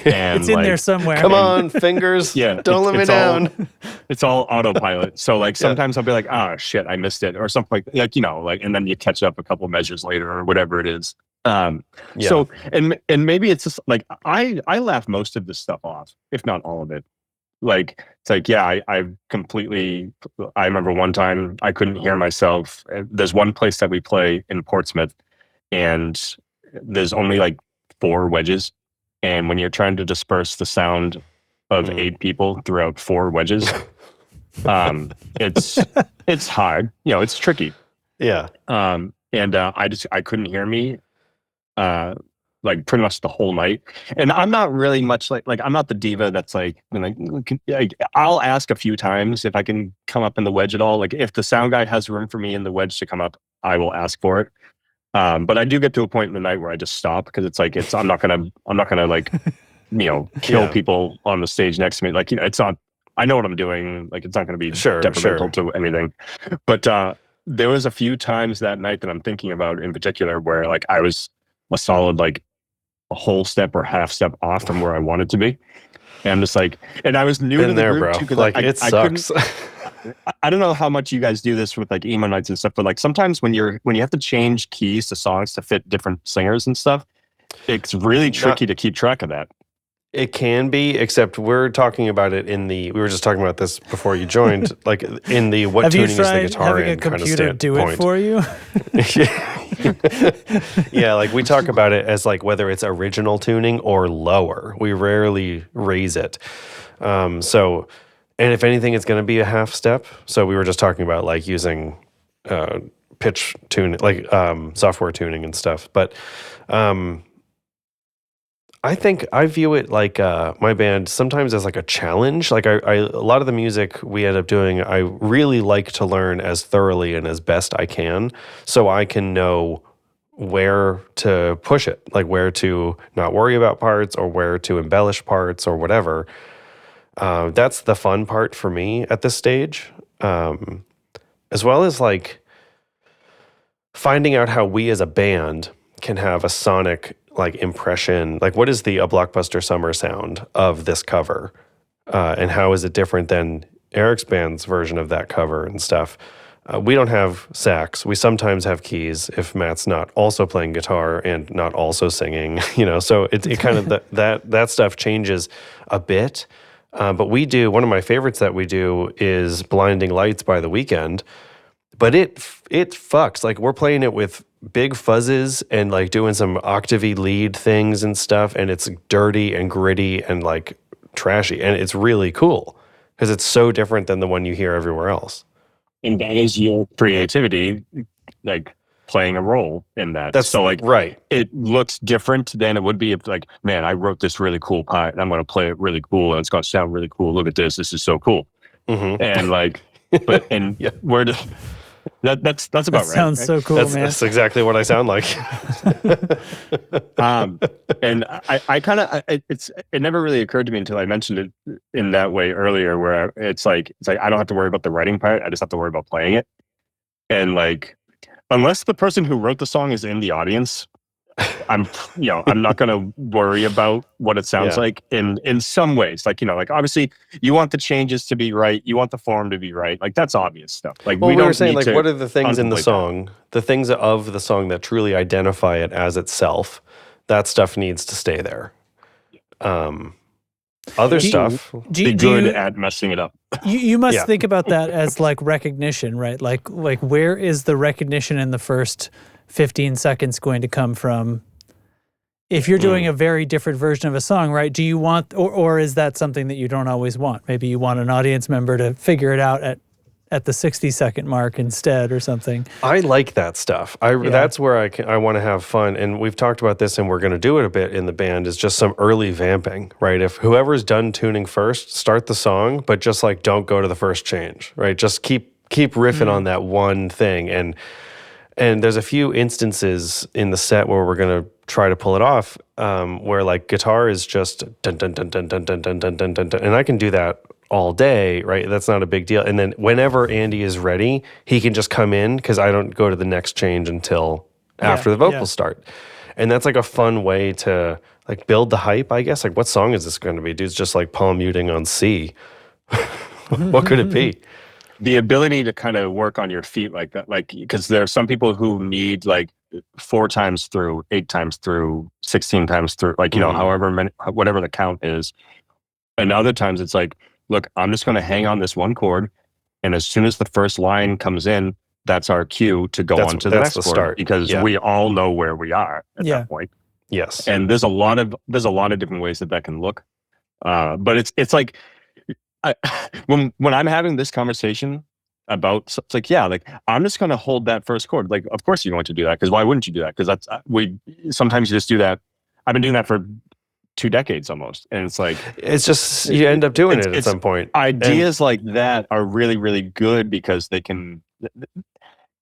And it's in there somewhere. Come on, fingers. Don't let me down. It's all autopilot. So like sometimes I'll be like, oh shit, I missed it, or something like and then you catch up a couple measures later or whatever it is. So and maybe it's just like I laugh most of this stuff off, if not all of it. Like it's like, I remember one time I couldn't hear myself. There's one place that we play in Portsmouth, and there's only like 4 wedges. And when you're trying to disperse the sound of 8 people throughout 4 wedges, it's hard. It's tricky. Yeah. And I couldn't hear me like pretty much the whole night. And I'm not really much like I'm not the diva that's like I'll ask a few times if I can come up in the wedge at all. Like if the sound guy has room for me in the wedge to come up, I will ask for it. But I do get to a point in the night where I just stop, because it's like I'm not gonna like kill people on the stage next to me. Like it's not. I know what I'm doing. Like it's not gonna be detrimental to anything. But there was a few times that night that I'm thinking about in particular where like I was a solid like a whole step or half step off from where I wanted to be, and I'm just like, and I was new to the group bro. too, because like it sucks. I don't know how much you guys do this with like emo nights and stuff, but like sometimes when you have to change keys to songs to fit different singers and stuff, it's really tricky to keep track of that. It can be, except we're talking about it we were just talking about this before you joined, like in the what tuning is the guitar in kind of standpoint. Do it for you? Yeah, like we talk about it as like whether it's original tuning or lower. We rarely raise it. And if anything, it's going to be a half step. So we were just talking about like using pitch tuning, like software tuning and stuff. But I think I view it like my band sometimes as like a challenge. Like a lot of the music we end up doing, I really like to learn as thoroughly and as best I can, so I can know where to push it, like where to not worry about parts or where to embellish parts or whatever. That's the fun part for me at this stage, as well as like finding out how we as a band can have a sonic like impression, like what is the A Blockbuster Summer sound of this cover, and how is it different than Eric's band's version of that cover and stuff. We don't have sax. We sometimes have keys if Matt's not also playing guitar and not also singing, so it kind of that stuff changes a bit. But we do, one of my favorites that we do is Blinding Lights by The Weeknd. But it fucks. Like we're playing it with big fuzzes and like doing some octavey lead things and stuff, and it's dirty and gritty and like trashy, and it's really cool because it's so different than the one you hear everywhere else. And that is your creativity, like playing a role in that. That's so like right. It looks different than it would be if like, man, I wrote this really cool part and I'm going to play it really cool and it's going to sound really cool. Look at this. This is so cool. Mm-hmm. And like, but and where That's about That right. sounds so cool, man. That's exactly what I sound like. And I kind of it never really occurred to me until I mentioned it in that way earlier, where it's like I don't have to worry about the writing part. I just have to worry about playing it. And like, unless the person who wrote the song is in the audience, I'm not going to worry about what it sounds like in some ways. Like, like obviously you want the changes to be right. You want the form to be right. Like that's obvious stuff. Like we were saying, like, what are the things in the song, the things of the song that truly identify it as itself? That stuff needs to stay there. Other stuff, be good at messing it up. You must think about that as like recognition, right? Like where is the recognition in the first 15 seconds going to come from? If you're doing a very different version of a song, right? Do you want, or is that something that you don't always want? Maybe you want an audience member to figure it out at the 60-second mark instead or something. I like that stuff. That's where I want to have fun. And we've talked about this, and we're going to do it a bit in the band, is just some early vamping, right? If whoever's done tuning first, start the song, but just like don't go to the first change, right? Just keep riffing on that one thing. And there's a few instances in the set where we're going to try to pull it off, where like guitar is just dun dun dun dun dun dun dun dun dun dun, and I can do that all day, right? That's not a big deal. And then whenever Andy is ready, he can just come in because I don't go to the next change until after the vocals start. And that's like a fun way to like build the hype, I guess. Like, what song is this going to be? Dude's just like palm muting on C. What could it be? The ability to kind of work on your feet like that, like, because there are some people who need like 4 times through, 8 times through, 16 times through, like, however many, whatever the count is. And other times it's like, look, I'm just going to hang on this one chord, and as soon as the first line comes in, that's our cue to go on to the next chord, start, because we all know where we are at that point. Yes, and there's a lot of different ways that can look, but it's like when I'm having this conversation about, it's like, like I'm just going to hold that first chord. Like, of course you're going to do that, because why wouldn't you do that? Because that's sometimes you just do that. I've been doing that for 2 decades almost, and it's like it's just you end up doing it at some point. Ideas like that are really, really good because they can,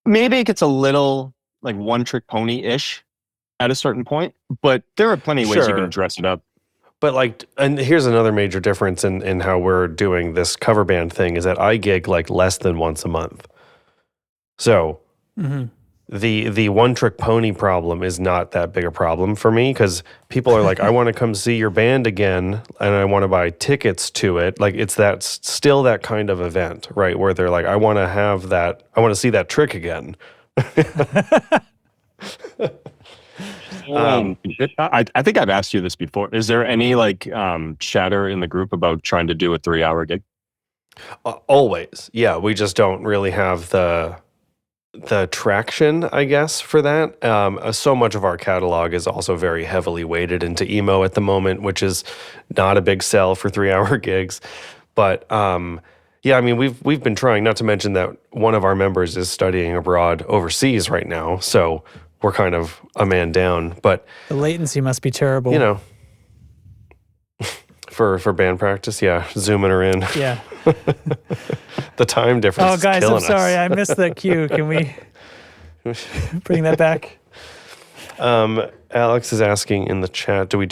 maybe it gets a little like one trick pony ish at a certain point, but there are plenty of ways you can dress it up. But like, and here's another major difference in how we're doing this cover band thing, is that I gig like less than once a month. So the one trick pony problem is not that big a problem for me, because people are like, I want to come see your band again and I want to buy tickets to it. Like, it's still that kind of event, right? Where they're like, I want to see that trick again. I think I've asked you this before. Is there any like chatter in the group about trying to do a 3-hour gig? Always. Yeah. We just don't really have the traction, I guess, for that. So much of our catalog is also very heavily weighted into emo at the moment, which is not a big sell for 3-hour gigs. But I mean, we've been trying, not to mention that one of our members is studying abroad overseas right now, so we're kind of a man down. But the latency must be terrible. For band practice, zooming her in. Yeah. The time difference. Oh, guys, is I'm killing sorry. us. I missed that cue. Can we bring that back? Alex is asking in the chat, do we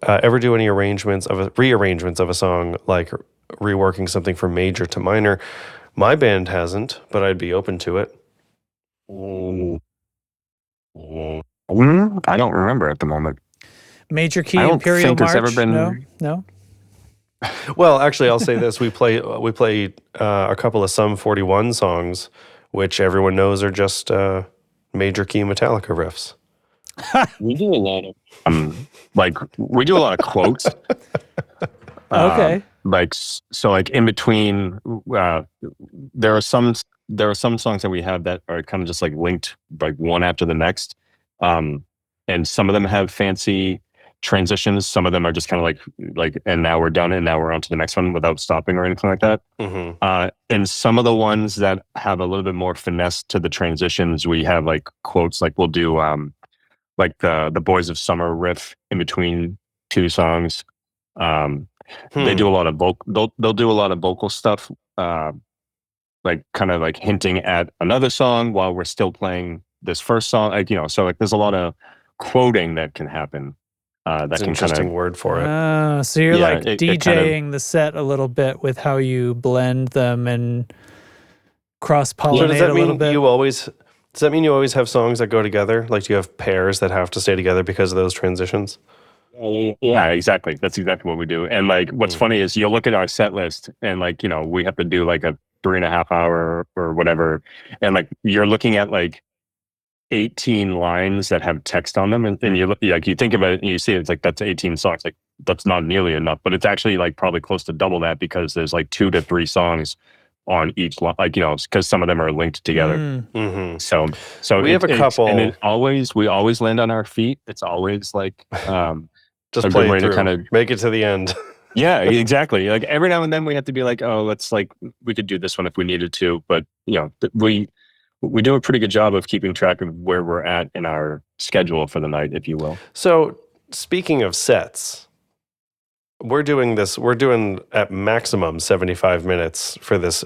ever do any rearrangements of a song, like reworking something from major to minor? My band hasn't, but I'd be open to it. I don't remember at the moment. Major key Imperial March? Ever been... No? Well, actually, I'll say this: we play a couple of Sum 41 songs, which everyone knows are just major key Metallica riffs. We do a lot of quotes. Okay. Like in between, there are some songs that we have that are kind of just like linked, like one after the next, and some of them have fancy transitions. Some of them are just kind of like, and now we're done, and now we're on to the next one without stopping or anything like that. And some of the ones that have a little bit more finesse to the transitions, we have like quotes. Like we'll do like the Boys of Summer riff in between 2 songs. They do a lot of they'll do a lot of vocal stuff, like kind of like hinting at another song while we're still playing this first song. Like, so like there's a lot of quoting that can happen. That's an interesting word for it. So you're like DJing the set a little bit with how you blend them and cross-pollinate a little bit. Does that mean you always have songs that go together? Like, do you have pairs that have to stay together because of those transitions? Yeah, exactly. That's exactly what we do. And like, what's funny is you'll look at our set list and like, we have to do like a 3.5 hour or whatever. And like, you're looking at like 18 lines that have text on them. And you look, like, you think about it and you see it's like, that's 18 songs. Like, that's not nearly enough, but it's actually like probably close to double that because there's like 2 to 3 songs on each line, like, because some of them are linked together. Mm-hmm. So we have a couple, and we always land on our feet. It's always like, just play it through, kind of make it to the end. Yeah, exactly. Like every now and then we have to be like, oh, let's like, we could do this one if we needed to, but we do a pretty good job of keeping track of where we're at in our schedule for the night, if you will. So speaking of sets, we're doing at maximum 75 minutes for this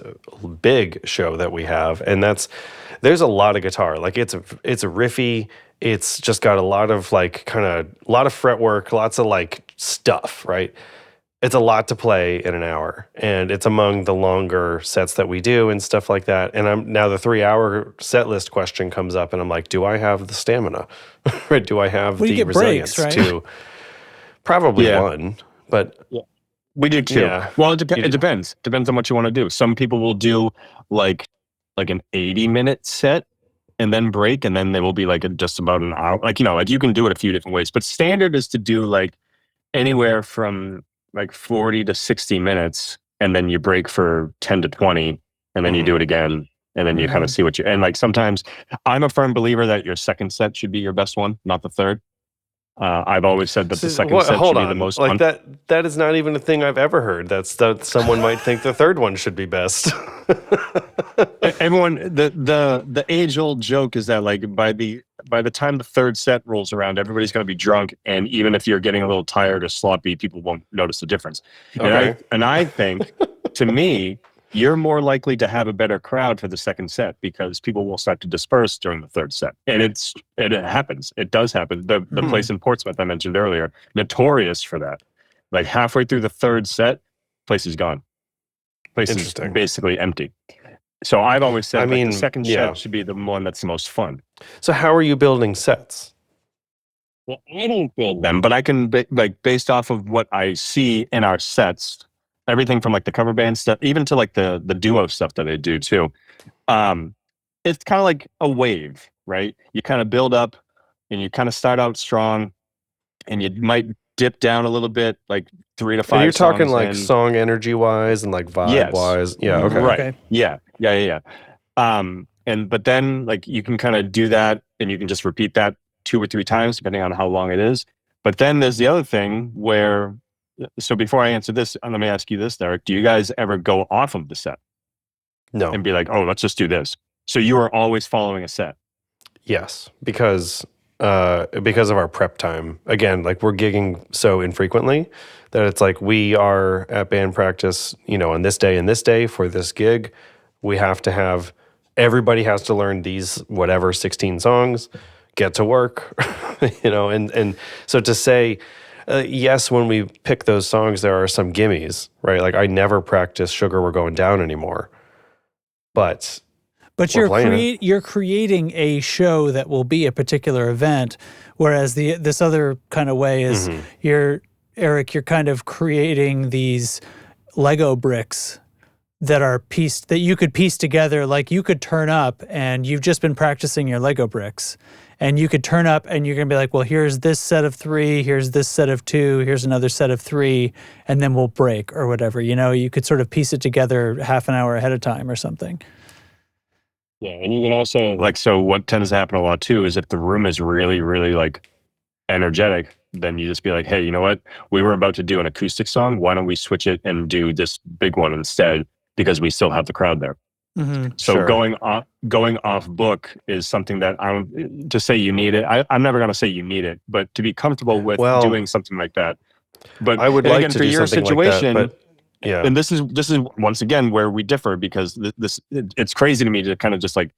big show that we have. And there's a lot of guitar. Like it's riffy. It's just got a lot of like a lot of fretwork, lots of like stuff, right? It's a lot to play in an hour, and it's among the longer sets that we do and stuff like that. And now the 3-hour set list question comes up, and I'm like, do I have the stamina? Right? Do I have the resilience to? Probably one, but we do too. Yeah. Well, it depends. Depends on what you want to do. Some people will do like an 80-minute set and then break, and then they will be like just about an hour. Like like you can do it a few different ways, but standard is to do like anywhere from like 40 to 60 minutes, and then you break for 10 to 20, and then you do it again, and then you kind of see what and like sometimes I'm a firm believer that your second set should be your best one, not the third. I've always said that the second set should be the most like that is not even a thing I've ever heard. That someone might think the third one should be best. Everyone, the age-old joke is that like by the time the third set rolls around, everybody's going to be drunk, and even if you're getting a little tired or sloppy, people won't notice the difference. Okay. And I think, to me, you're more likely to have a better crowd for the second set because people will start to disperse during the third set. And it happens. It does happen. The place in Portsmouth I mentioned earlier, notorious for that. Like halfway through the third set, place is gone. Place is basically empty. So I've always said the second set should be the one that's the most fun. So how are you building sets? Well, I don't build them, but I can, based off of what I see in our sets, everything from like the cover band stuff, even to like the duo stuff that I do too. It's kind of like a wave, right? You kind of build up and you kind of start out strong and you might dip down a little bit, like 3 to 5 and you're talking like song energy wise and like vibe wise. Yeah. Okay. Right. Okay. Yeah. But then like you can kind of do that and you can just repeat that 2 or 3 times, depending on how long it is. But then there's the other thing where, so before I answer this, let me ask you this, Derek. Do you guys ever go off of the set? No. And be like, oh, let's just do this. So you are always following a set? Yes, because of our prep time. Again, like we're gigging so infrequently that it's like we are at band practice, on this day and this day for this gig. We have to have, everybody has to learn these, whatever, 16 songs, get to work, and so to say, yes, when we pick those songs, there are some gimmies, right? Like I never practice Sugar We're Going Down anymore, but you're creating a show that will be a particular event, whereas this other kind of way is you're kind of creating these Lego bricks that you could piece together. Like you could turn up and you've just been practicing your Lego bricks. And you could turn up and you're going to be like, well, here's this set of 3, here's this set of 2, here's another set of 3, and then we'll break or whatever. You could sort of piece it together half an hour ahead of time or something. Yeah, and you can also, so what tends to happen a lot too is if the room is really, really like energetic, then you just be like, hey, you know what? We were about to do an acoustic song. Why don't we switch it and do this big one instead? Because we still have the crowd there. So going off book is something that to say you need it. I'm never going to say you need it, but to be comfortable with doing something like that. But I would like to do something like that. Yeah. And this is once again where we differ, because it's crazy to me to kind of just like,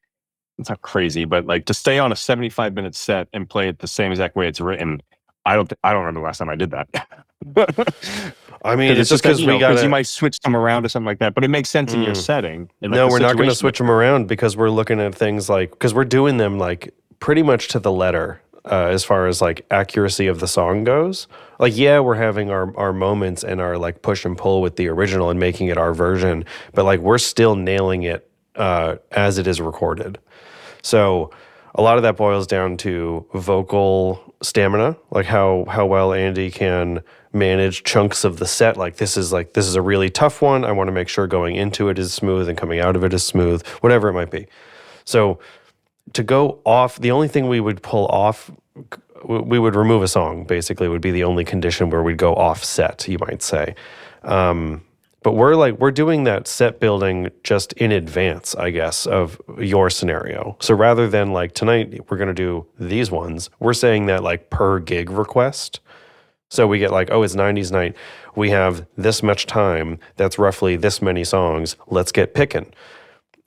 it's not crazy, but like to stay on a 75-minute set and play it the same exact way it's written. I don't remember the last time I did that. I mean, it's just because you might switch them around or something like that, but it makes sense in your setting. And no, we're not going to switch them around, because we're looking at things like, because we're doing them like pretty much to the letter as far as like accuracy of the song goes. Like, yeah, we're having our moments and our like push and pull with the original and making it our version, but like we're still nailing it as it is recorded. So a lot of that boils down to vocal stamina, like how well Andy can manage chunks of the set. Like this is a really tough one. I want to make sure going into it is smooth and coming out of it is smooth, whatever it might be. So to go off, the only thing we would pull off, we would remove a song, basically, would be the only condition where we'd go offset, you might say. But we're doing that set building just in advance, I guess, of your scenario. So rather than like tonight, we're going to do these ones, we're saying that like per gig request. So we get like, oh, it's 90s night. We have this much time. That's roughly this many songs. Let's get picking.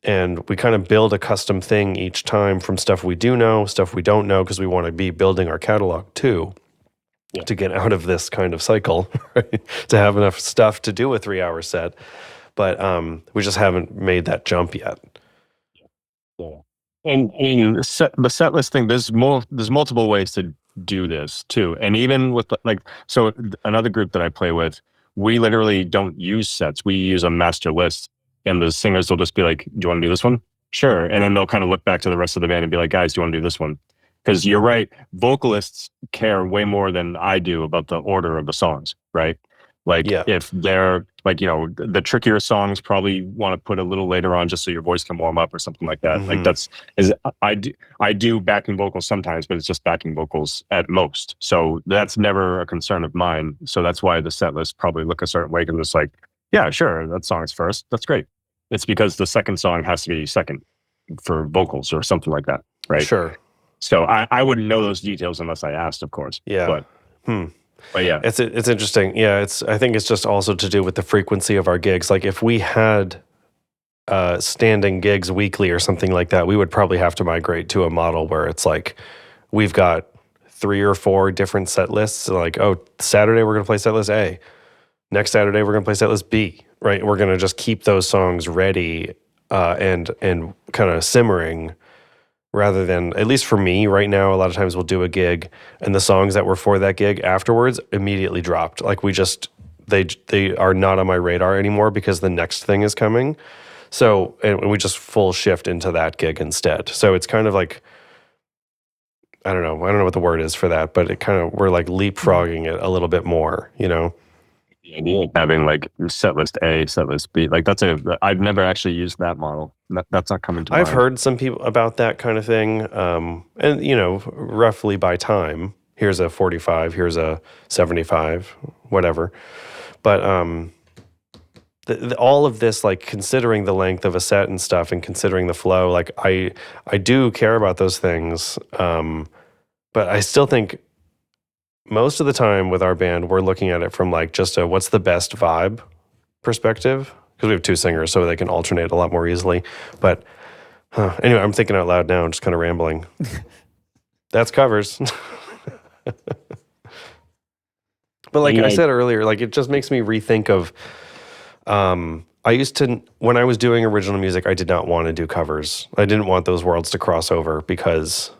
And we kind of build a custom thing each time from stuff we do know, stuff we don't know, because we want to be building our catalog too. Yeah. To get out of this kind of cycle, right? To have enough stuff to do a 3-hour set. But we just haven't made that jump yet. Yeah. And I mean, the set list thing, there's multiple ways to do this too. And even with like, so another group that I play with, we literally don't use sets. We use a master list, and the singers will just be like, do you want to do this one? Sure. And then they'll kind of look back to the rest of the band and be like, guys, do you want to do this one? Because you're right, vocalists care way more than I do about the order of the songs, right? Like if they're like, the trickier songs probably want to put a little later on just so your voice can warm up or something like that. Mm-hmm. Like I do backing vocals sometimes, but it's just backing vocals at most. So that's never a concern of mine. So that's why the set list probably look a certain way, because it's like, yeah, sure, that song's first. That's great. It's because the second song has to be second for vocals or something like that, right? Sure. So I wouldn't know those details unless I asked, of course. Yeah. But yeah, it's interesting. Yeah, I think it's just also to do with the frequency of our gigs. Like if we had standing gigs weekly or something like that, we would probably have to migrate to a model where it's like we've got 3 or 4 different set lists. Like, oh, Saturday we're going to play set list A. Next Saturday we're going to play set list B. Right? We're going to just keep those songs ready and kind of simmering. Rather than, at least for me right now, a lot of times we'll do a gig and the songs that were for that gig afterwards immediately dropped. Like they are not on my radar anymore because the next thing is coming. So, and we just full shift into that gig instead. So it's kind of like, I don't know what the word is for that, but we're like leapfrogging it a little bit more, The idea of having like set list A, set list B, like I've never actually used that model. That's not coming to mind. I've heard some people about that kind of thing. And roughly by time, here's a 45, here's a 75, whatever. But all of this, like considering the length of a set and stuff and considering the flow, like I do care about those things. But I still think most of the time with our band, we're looking at it from like just a what's the best vibe perspective, because we have 2 singers, so they can alternate a lot more easily. But anyway, I'm thinking out loud now. I'm just kind of rambling. That's covers. But like I said earlier, like it just makes me rethink of, I used to, when I was doing original music, I did not want to do covers. I didn't want those worlds to cross over because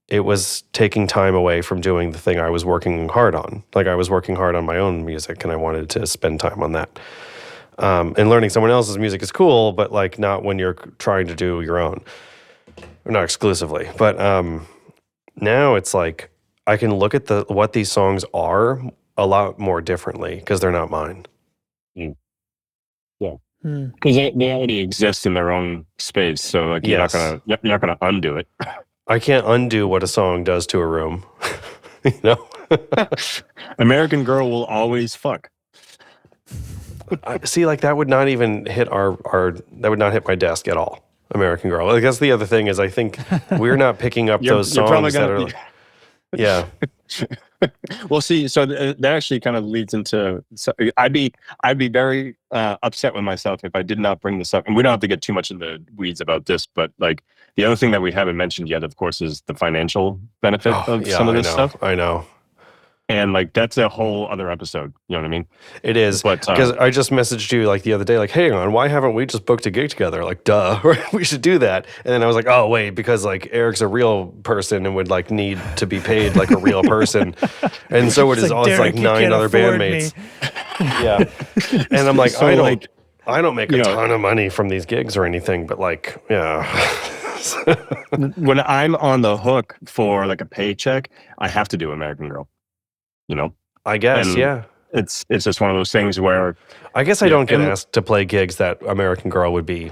it was taking time away from doing the thing I was working hard on. Like I was working hard on my own music and I wanted to spend time on that. And learning someone else's music is cool, but like not when you're trying to do your own. Or not exclusively. But now it's like I can look at what these songs are a lot more differently because they're not mine. Yeah. Because they already exist in their own space. So like you're not gonna undo it. I can't undo what a song does to a room. American Girl will always fuck. See, like that would not even hit that would not hit my desk at all. American Girl. Like that's the other thing is I think we're not picking up those songs that are. Yeah. Well, see, so that actually kind of leads into. So I'd be very upset with myself if I did not bring this up. And we don't have to get too much in the weeds about this, but like the other thing that we haven't mentioned yet, of course, is the financial benefit of some of this stuff. I know. And like that's a whole other episode. You know what I mean? It is, because I just messaged you like the other day, like, "Hang on, why haven't we just booked a gig together?" Like, duh, we should do that. And then I was like, "Oh wait, because like Eric's a real person and would like need to be paid like a real person, and so it is all like 9 other bandmates." Yeah, and I'm like, so I don't make a ton of money from these gigs or anything, but like, yeah. When I'm on the hook for like a paycheck, I have to do American Girl. You know, I guess, and it's just one of those things where I guess I don't get asked to play gigs that American Girl would be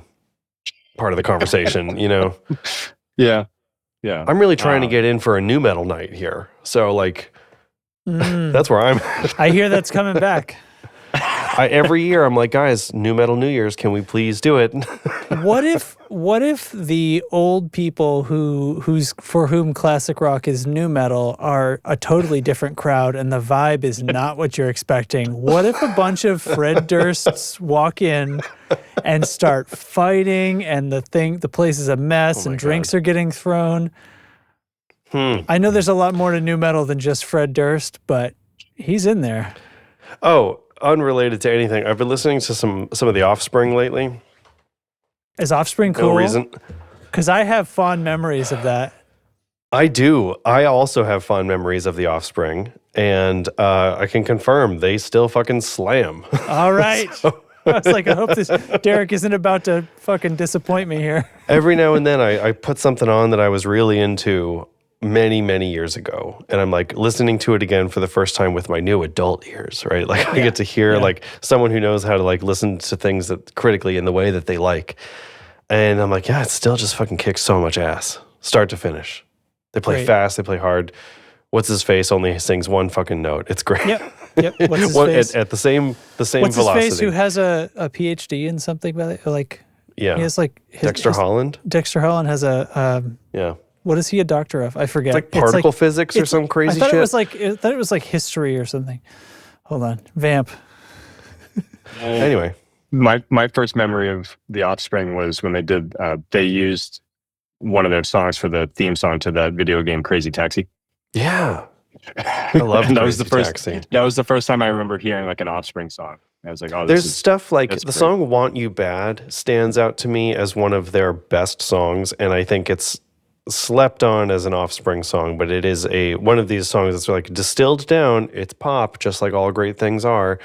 part of the conversation, you know? Yeah. I'm really trying to get in for a new metal night here. So like, that's where I'm at. I hear that's coming back. Every year I'm like, guys, new metal New Year's, can we please do it? What if the old people for whom classic rock is new metal are a totally different crowd and the vibe is not what you're expecting? What if a bunch of Fred Dursts walk in and start fighting and the place is a mess and drinks are getting thrown? I know there's a lot more to new metal than just Fred Durst, but he's in there. Oh, unrelated to anything, I've been listening to some of the Offspring lately. Is Offspring cool? No reason. Because I have fond memories of that. I do. I also have fond memories of the Offspring, and I can confirm they still fucking slam. All right. I was like, I hope this Derek isn't about to fucking disappoint me here. Every now and then I put something on that I was really into many, many years ago. And I'm like listening to it again for the first time with my new adult ears, right? Like I get to hear like someone who knows how to like listen to things that critically in the way that they like. And I'm like, yeah, it still just fucking kicks so much ass, start to finish. They play fast, they play hard. What's his face only sings one fucking note. It's great. Yep. What's his face? At the same What's velocity. What's his face who has a PhD in something? Like, yeah. He has like Dexter Holland. Dexter Holland has a What is he a doctor of? I forget. It's like particle physics or some crazy shit. I thought it was like history or something. Hold on. Vamp. Anyway. My first memory of the Offspring was when they used one of their songs for the theme song to that video game Crazy Taxi. Yeah. I love that was the first Taxi. That was the first time I remember hearing like an Offspring song. I was like, oh, there's stuff like the song Want You Bad stands out to me as one of their best songs, and I think it's slept on as an Offspring song, but it is one of these songs that's like distilled down. It's pop, just like all great things are.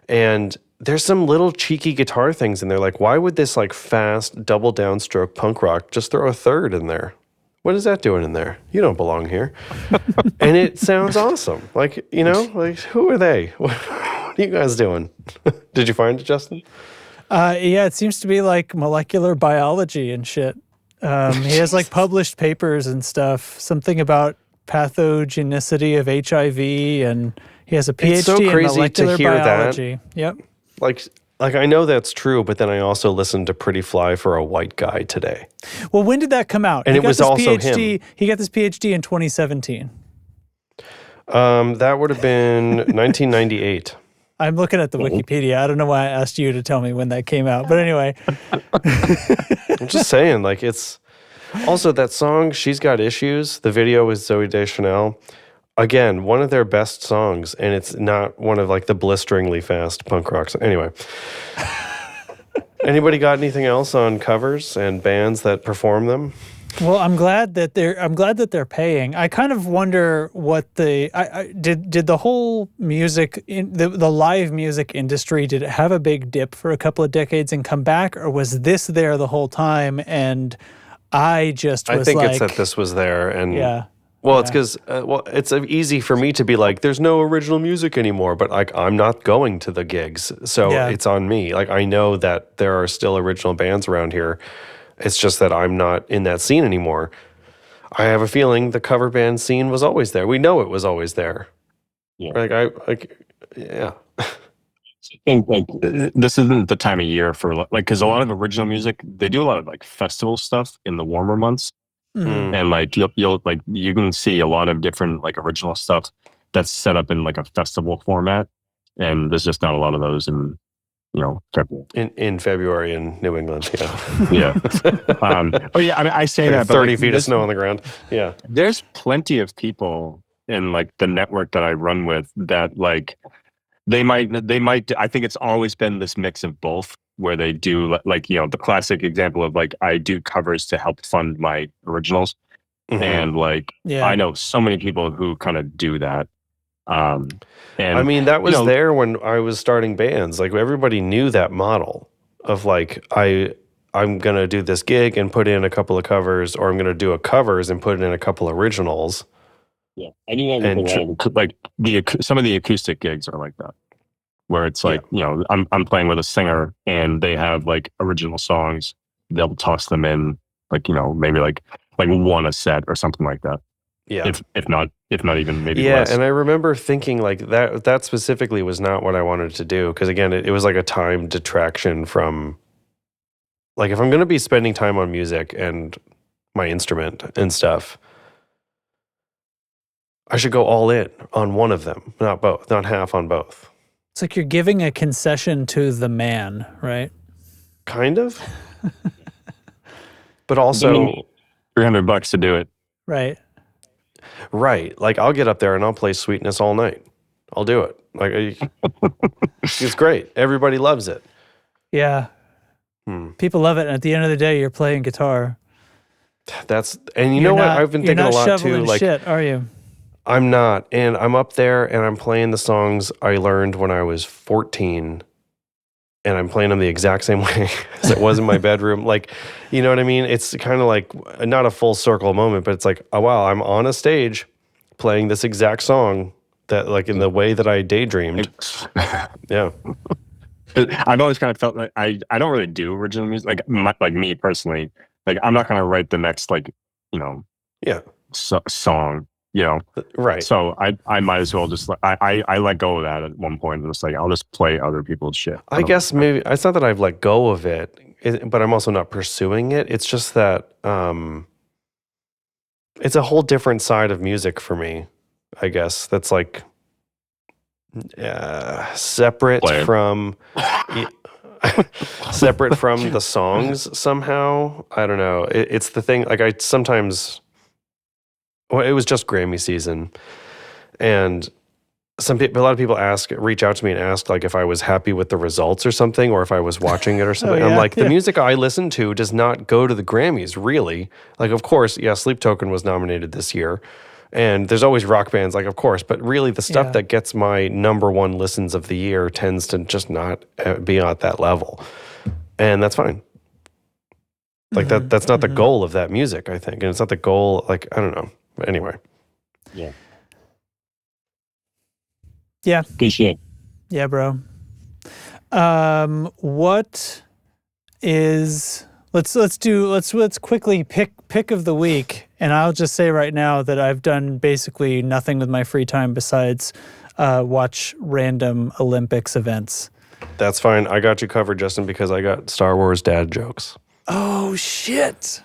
And there's some little cheeky guitar things in there. Like, why would this like fast double downstroke punk rock just throw a third in there? What is that doing in there? You don't belong here. And it sounds awesome. Like, you know, like who are they? What are you guys doing? Did you find it, Justin? Yeah, it seems to be like molecular biology and shit. He has like published papers and stuff, something about pathogenicity of HIV, and he has a PhD in molecular biology. Yep. Like I know that's true, but then I also listened to Pretty Fly for a White Guy today. Well, when did that come out? And it was also him. He got this PhD in 2017. That would have been 1998. I'm looking at the Wikipedia. I don't know why I asked you to tell me when that came out, but anyway. I'm just saying, like, it's also that song, She's Got Issues, the video with Zooey Deschanel. Again, one of their best songs, and it's not one of like the blisteringly fast punk rock. Anyway, anybody got anything else on covers and bands that perform them? Well, I'm glad that they're paying. I kind of wonder what did the whole music the live music industry, did it have a big dip for a couple of decades and come back, or was this there the whole time? And I think it's that this was there, and yeah. Well, it's because it's easy for me to be like, there's no original music anymore, but like I'm not going to the gigs, so it's on me. Like I know that there are still original bands around here. It's just that I'm not in that scene anymore. I have a feeling the cover band scene was always there. We know it was always there. Yeah. Yeah. I think like this isn't the time of year for like, because a lot of original music, they do a lot of like festival stuff in the warmer months. And like you'll like you can see a lot of different like original stuff that's set up in like a festival format, and there's just not a lot of those in February. In February in New England, yeah. Oh yeah, I mean I say like that, 30 but feet of snow on the ground. Yeah, there's plenty of people in like the network that I run with that like they might. I think it's always been this mix of both, where they do like the classic example of like I do covers to help fund my originals, and like I know so many people who kind of do that. And I mean that was there when I was starting bands. Like everybody knew that model of like I'm gonna do this gig and put in a couple of covers, or I'm gonna do a covers and put in a couple originals. Yeah, I knew that like some of the acoustic gigs are like that, where it's like I'm playing with a singer and they have like original songs. They'll toss them in like maybe like one a set or something like that. Yeah, if not even maybe less. And I remember thinking like that specifically was not what I wanted to do, because again it was like a time detraction from like if I'm going to be spending time on music and my instrument and stuff, I should go all in on one of them, not both, not half on both. It's like you're giving a concession to the man, right? Kind of. But also $300 to do it. Right. Right. Like I'll get up there and I'll play Sweetness all night. I'll do it. Like it's great. Everybody loves it. Yeah. People love it. And at the end of the day, you're playing guitar. And you know what? I've been thinking a lot too. Like, shit, are you? I'm not. And I'm up there and I'm playing the songs I learned when I was 14. And I'm playing them the exact same way as it was in my bedroom. Like, you know what I mean? It's kind of like not a full circle moment, but it's like, oh, wow, I'm on a stage playing this exact song that like in the way that I daydreamed. Yeah. I've always kind of felt like I don't really do original music. Like me personally, like I'm not going to write the next like, song, Right. So I might as well just I let go of that at one point. And it's like, I'll just play other people's shit. I guess maybe it's not that I've let go of it, but I'm also not pursuing it. It's just that it's a whole different side of music for me, I guess. That's like separate from the songs somehow. I don't know. It's the thing. Like I sometimes. Well, it was just Grammy season, and a lot of people reach out to me and ask like if I was happy with the results or something, or if I was watching it or something. I'm like, the music I listen to does not go to the Grammys, really. Like, of course, Sleep Token was nominated this year, and there's always rock bands, like, of course, but really the stuff that gets my number one listens of the year tends to just not be at that level, and that's fine. Like that's not the goal of that music, I think, and it's not the goal. Like, I don't know. But anyway. Yeah. Yeah. Good shit. Yeah, bro. What is let's quickly pick of the week, and I'll just say right now that I've done basically nothing with my free time besides watch random Olympics events. That's fine. I got you covered, Justin, because I got Star Wars dad jokes. Oh shit.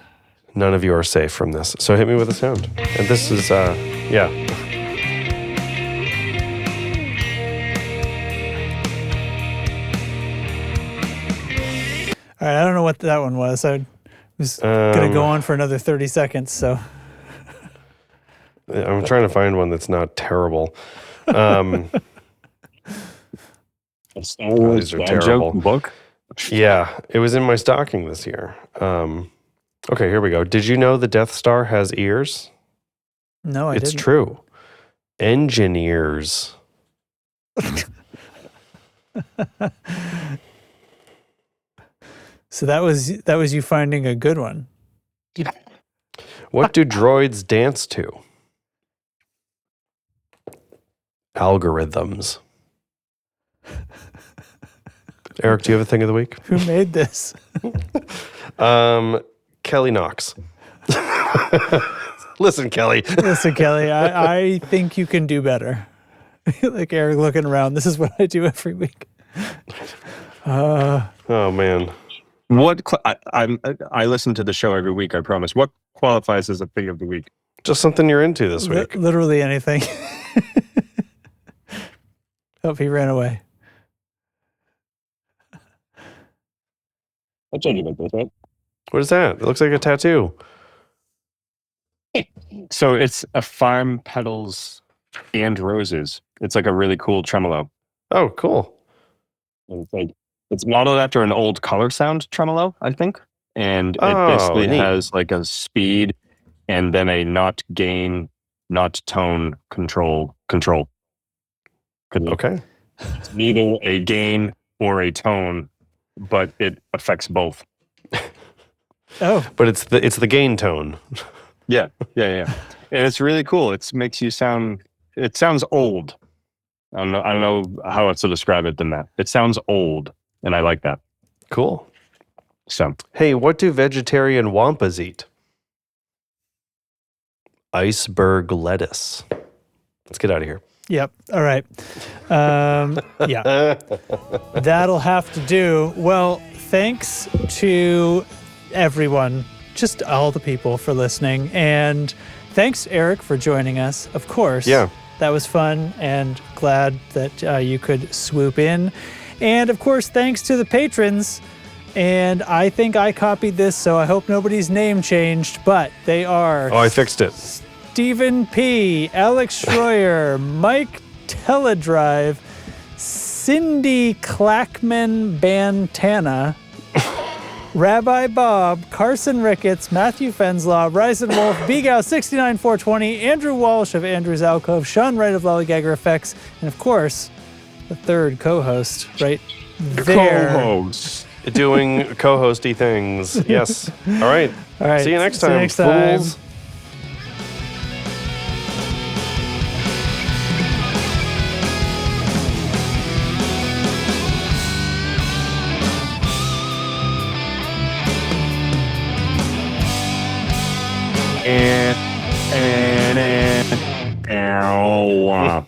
None of you are safe from this. So hit me with a sound. And this is, All right, I don't know what that one was. I was going to go on for another 30 seconds, so. I'm trying to find one that's not terrible. These are terrible. Book? Yeah, it was in my stocking this year. Okay, here we go. Did you know the Death Star has ears? No, I didn't. It's true. Engineers. So that was you finding a good one. What do droids dance to? Algorithms. Eric, do you have a thing of the week? Who made this? Kelly Knox. Listen, Kelly. I think you can do better. Like Eric looking around. This is what I do every week. Oh, man. I listen to the show every week, I promise. What qualifies as a thing of the week? Just something you're into this week. Literally anything. Oh, he ran away. I'll tell you about this, right? What is that? It looks like a tattoo. So it's a Farm Petals and Roses. It's like a really cool tremolo. Oh, cool. It's modeled after an old Color Sound tremolo, I think. And it basically has like a speed and then a not gain, not tone control. Okay. It's neither a gain or a tone, but it affects both. Oh, but it's the gain tone. Yeah. And it's really cool. It makes you sound. It sounds old. I don't know how else to describe it than that. It sounds old, and I like that. Cool. So, hey, what do vegetarian wampas eat? Iceberg lettuce. Let's get out of here. Yep. All right. Yeah. That'll have to do. Well, thanks to everyone, just all the people for listening. And thanks, Eric, for joining us, of course. Yeah. That was fun and glad that you could swoop in. And, of course, thanks to the patrons. And I think I copied this, so I hope nobody's name changed, but they are... Oh, I fixed it. Stephen P., Alex Shroyer, Mike Teledrive, Sindy Clackman Bantana, RabbiBob, Carson Ricketts, Matthew Fenselau, Riesenwolf, B-gow 69420, Andrew Walsh of Andrew's Alcove, Sean Wright of Lollygagger Effects, and of course, the third co-host right there. Co-host. Doing co-hosty things. Yes. All right. See you next time, fools. And ow.